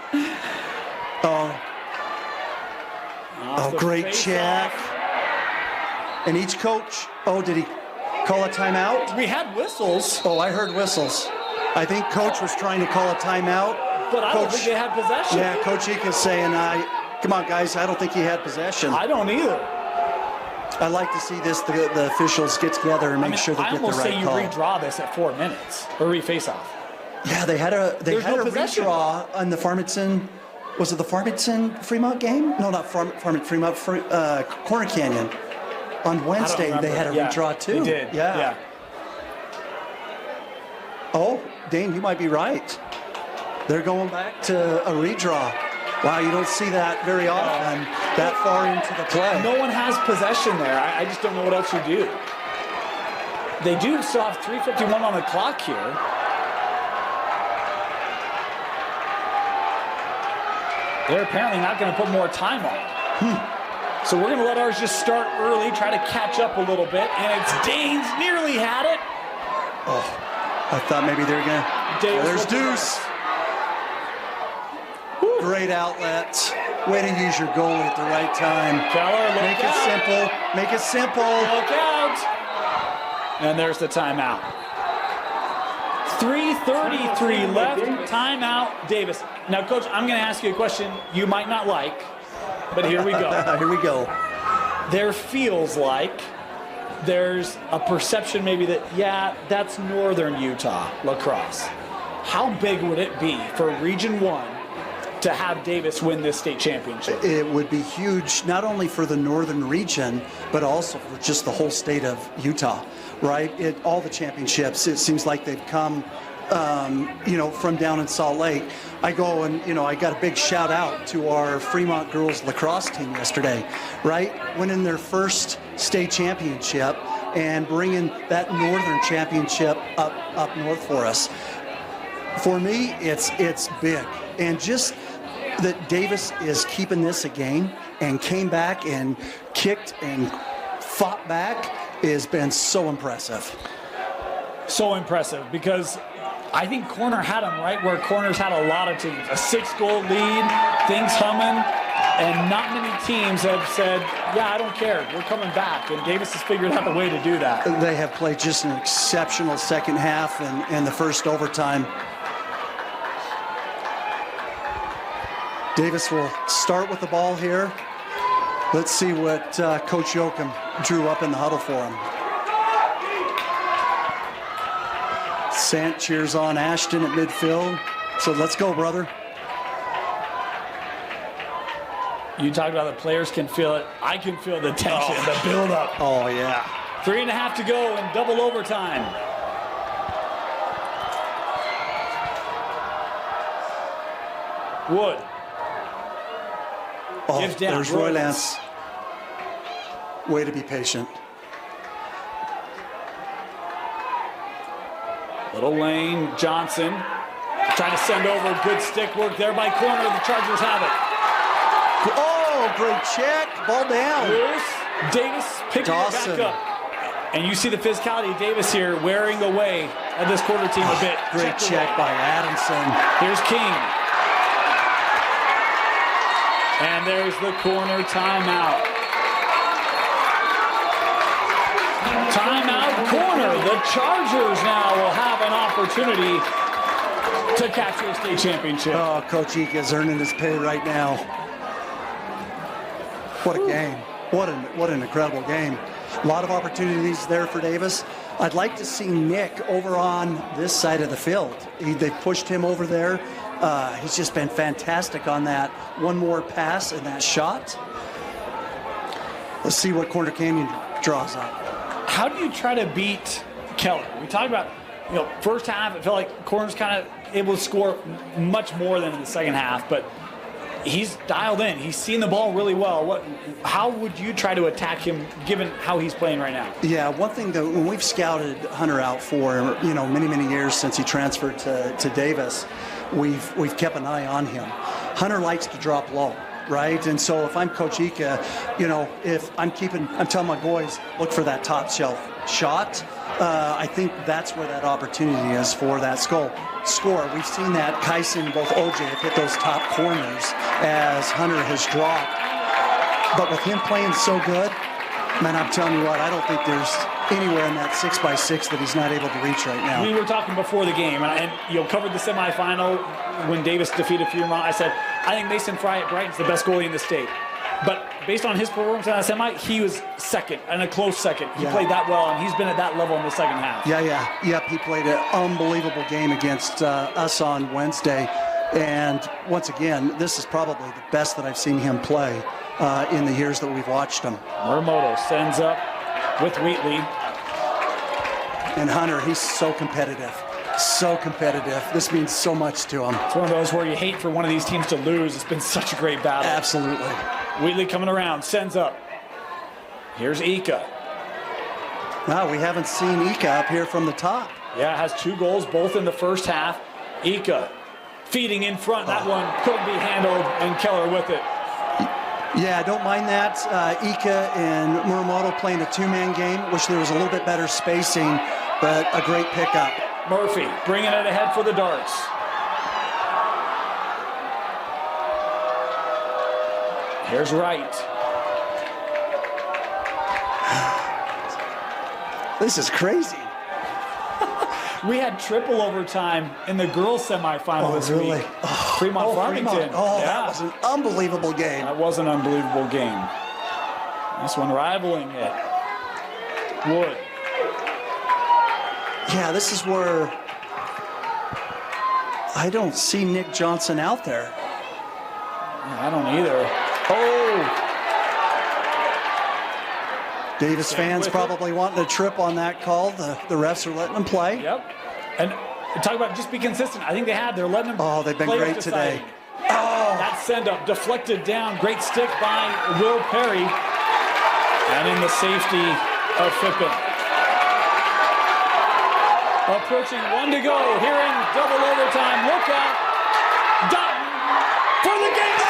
Great check. And each coach, did he call a timeout? We had whistles. Oh, I heard whistles. I think coach was trying to call a timeout. But I don't think they had possession. Yeah, Coach Ika's saying, come on, guys, I don't think he had possession. I don't either. I like to see this, the officials get together and make sure they get the right call. I almost say you redraw this at 4 minutes, or re-face-off. Yeah, they had a redraw on the Farmington. Was it the Farmington-Fremont game? No, not Fremont, Corner Canyon. On Wednesday, they had a redraw too. They did. Yeah. Oh, Dane, you might be right. They're going back to a redraw. Wow, you don't see that very often, that far into the play. No one has possession there. I just don't know what else you do. They do still have 3:51 on the clock here. They're apparently not going to put more time on. So we're going to let ours just start early, try to catch up a little bit, and it's Danes nearly had it. Oh, I thought maybe they were going to. There's Deuce. Great outlet. Way to use your goalie at the right time. Keller, Make it simple. Make it simple. Look out. And there's the timeout. 3:33 left. Timeout, Davis. Now, Coach, I'm going to ask you a question you might not like, but here we go. Here we go. There feels like there's a perception maybe that, that's Northern Utah lacrosse. How big would it be for Region 1 to have Davis win this state championship? It would be huge, not only for the northern region, but also for just the whole state of Utah, right? All the championships, it seems like they've come, from down in Salt Lake. I go and, I got a big shout out to our Fremont girls lacrosse team yesterday, right? Winning their first state championship and bringing that northern championship up north for us. For me, it's big. And just that Davis is keeping this a game and came back and kicked and fought back has been so impressive. So impressive because I think Corner had them right where Corner's had a lot of teams. A 6-goal lead, things humming, and not many teams have said, I don't care, we're coming back. And Davis has figured out a way to do that. They have played just an exceptional second half and the first overtime. Davis will start with the ball here. Let's see what Coach Yoakum drew up in the huddle for him. Sant cheers on Ashton at midfield. So let's go, brother. You talked about the players can feel it. I can feel the tension, the build-up. Oh, yeah. 3.5 to go in double overtime. Wood. Oh, Gives down. There's Roy Lance. Way to be patient. Little Lane, Johnson. Trying to send over. Good stick work there by Corner. The Chargers have it. Oh, great check. Ball down. Loose. Davis picking it back up. And you see the physicality of Davis here wearing away at this Corner team a bit. Great check by Adamson. Here's King. And there's the Corner timeout. Timeout Corner. The Chargers now will have an opportunity to capture a state championship. Oh, Coach Ika is earning his pay right now. What a game. What an incredible game. A lot of opportunities there for Davis. I'd like to see Nick over on this side of the field. They pushed him over there. He's just been fantastic on that. One more pass and that shot. Let's see what Corner Canyon draws up. How do you try to beat Keller? We talked about, first half, it felt like Corner's kind of able to score much more than in the second half, but he's dialed in. He's seen the ball really well. How would you try to attack him given how he's playing right now? Yeah, one thing that when we've scouted Hunter out for, many years since he transferred to Davis, we've kept an eye on him. Hunter likes to drop low, right? And so if I'm Coach Ika, if I'm telling my boys, look for that top shelf shot, I think that's where that opportunity is for that score. We've seen that Kyson, both OJ have hit those top corners as Hunter has dropped. But with him playing so good, man, I'm telling you what, I don't think there's anywhere in that 6x6 that he's not able to reach right now. We were talking before the game, and covered the semifinal when Davis defeated Fremont. I said, I think Mason Fry at Brighton's the best goalie in the state. But based on his performance in that semi, he was second, and a close second. He played that well, and he's been at that level in the second half. Yep, he played an unbelievable game against us on Wednesday. And once again, this is probably the best that I've seen him play in the years that we've watched him. Muramoto sends up with Wheatley. And Hunter, he's so competitive. So competitive. This means so much to him. It's one of those where you hate for one of these teams to lose. It's been such a great battle. Absolutely. Wheatley coming around, sends up. Here's Ika. No, we haven't seen Ika up here from the top. Yeah, has 2 goals, both in the first half. Ika feeding in front. That one couldn't be handled, and Keller with it. Yeah, I don't mind that. Ika and Muramoto playing a 2-man game. Wish there was a little bit better spacing, but a great pickup. Murphy bringing it ahead for the Darts. Here's Wright. This is crazy. We had triple overtime in the girls' semifinal this really? week. Fremont Farmington. That was an unbelievable game. That was an unbelievable game. This one rivaling it. Wood. Yeah, this is where I don't see Nick Johnson out there. I don't either. Oh! Davis fans probably wanting a trip on that call. The refs are letting them play. Yep. And talk about just be consistent. I think they have. They're letting them. Oh, they've been great today. Oh! That send up deflected down. Great stick by Will Perry. And in the safety of Fippen. Approaching 1 to go here in double overtime. Look out. Dutton for the game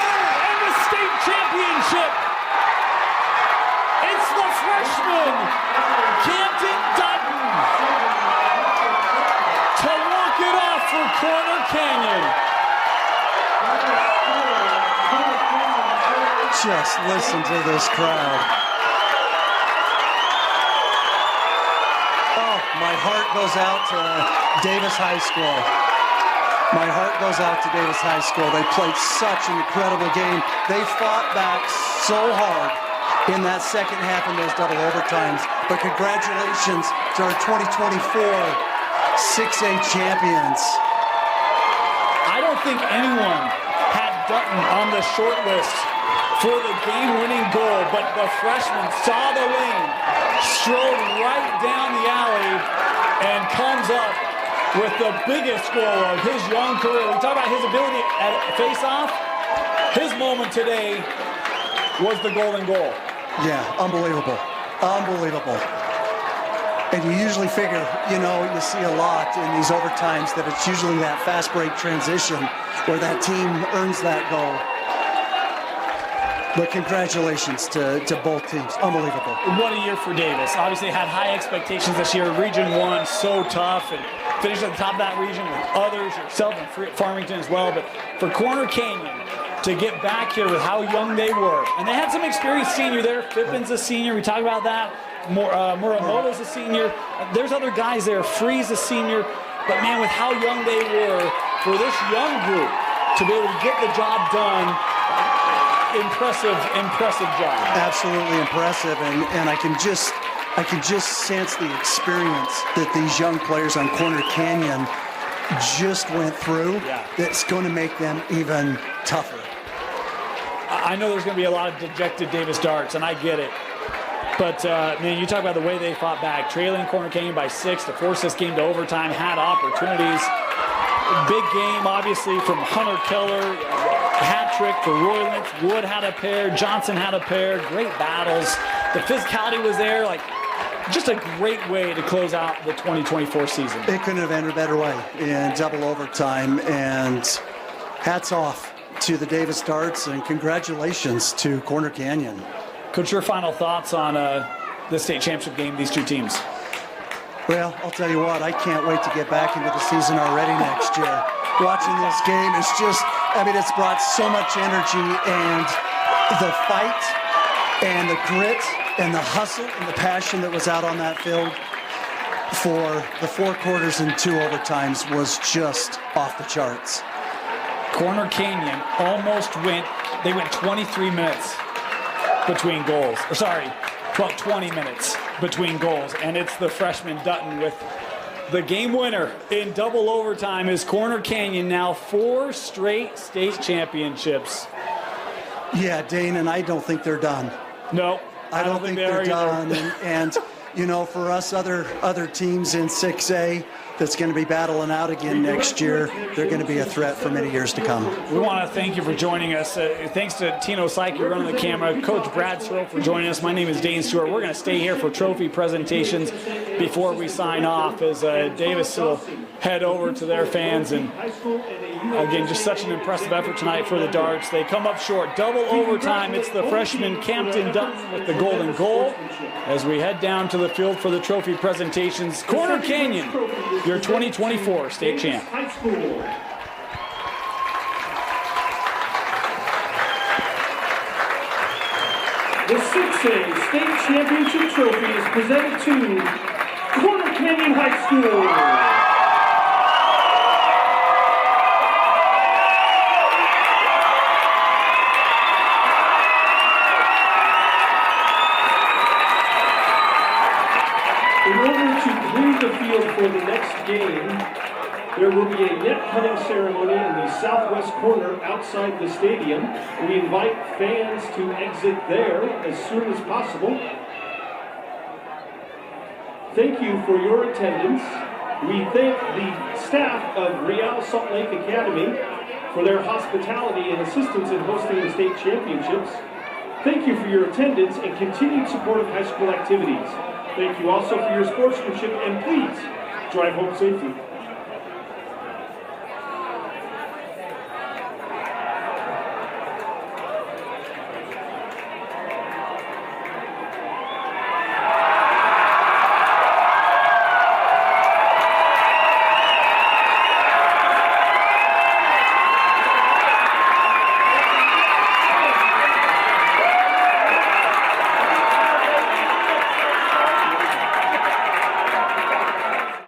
and the state championship. It's the freshman, Campton Dutton, to walk it off for Corner Canyon. Just listen to this crowd. Oh, my heart goes out to Davis High School. My heart goes out to Davis High School. They played such an incredible game. They fought back so hard in that second half in those double overtimes. But congratulations to our 2024 6A champions. I don't think anyone had Dutton on the short list for the game-winning goal, but the freshman saw the lane, strode right down the alley, and comes up with the biggest goal of his young career. We talk about his ability at face-off. His moment today was the golden goal. Yeah, unbelievable. Unbelievable. And you usually figure, you see a lot in these overtimes that it's usually that fast break transition where that team earns that goal. But congratulations to both teams. Unbelievable. What a year for Davis. Obviously had high expectations this year. Region 1, so tough, and finished at the top of that region with others, yourself and Farmington as well. But for Corner Canyon to get back here with how young they were, and they had some experienced senior there. Fippin's a senior. We talked about that. Muramoto's a senior. There's other guys there. Free's a senior. But man, with how young they were, for this young group to be able to get the job done, impressive job. Absolutely impressive, and I can just sense the experience that these young players on Corner Canyon just went through. Yeah. That's going to make them even tougher. I know there's going to be a lot of dejected Davis Darts, and I get it. But, man, you talk about the way they fought back. Trailing Corner Canyon by 6 to force this game to overtime, had opportunities. Big game, obviously, from Hunter Keller. hat trick for Roylance. Wood had a pair, Johnson had a pair. Great battles. The physicality was there. Like, just a great way to close out the 2024 season. It couldn't have ended a better way in double overtime, and hats off to the Davis Darts, and congratulations to Corner Canyon. Coach, your final thoughts on the state championship game, these two teams? Well, I'll tell you what, I can't wait to get back into the season already next year. Watching this game is just, I mean, it's brought so much energy, and the fight and the grit and the hustle and the passion that was out on that field for the 4 quarters and 2 overtimes was just off the charts. Corner Canyon almost went 23 minutes between goals. Or sorry, 20 minutes between goals. And it's the freshman Dutton with the game winner in double overtime. Is Corner Canyon now 4 straight state championships. Yeah, Dane, and I don't think they're done. No, I don't think they're done. And you know, for us other teams in 6A that's going to be battling out again next year, they're going to be a threat for many years to come. We want to thank you for joining us. Thanks to Tino Syke, you're running the camera. Coach Brad Searle for joining us. My name is Dane Stewart. We're going to stay here for trophy presentations before we sign off, as Davis will head over to their fans. And again, just such an impressive effort tonight for the Darts. They come up short. Double overtime. It's the freshman Campton Dutton with the golden goal. As we head down to the field for the trophy presentations, Corner Canyon, your 2024 state champ. The 6A state championship trophy is presented to Corner Canyon High School. In order to clear the field for the next game, there will be a net cutting ceremony in the southwest corner outside the stadium. We invite fans to exit there as soon as possible. Thank you for your attendance. We thank the staff of Real Salt Lake Academy for their hospitality and assistance in hosting the state championships. Thank you for your attendance and continued support of high school activities. Thank you also for your sportsmanship, and please drive home safely.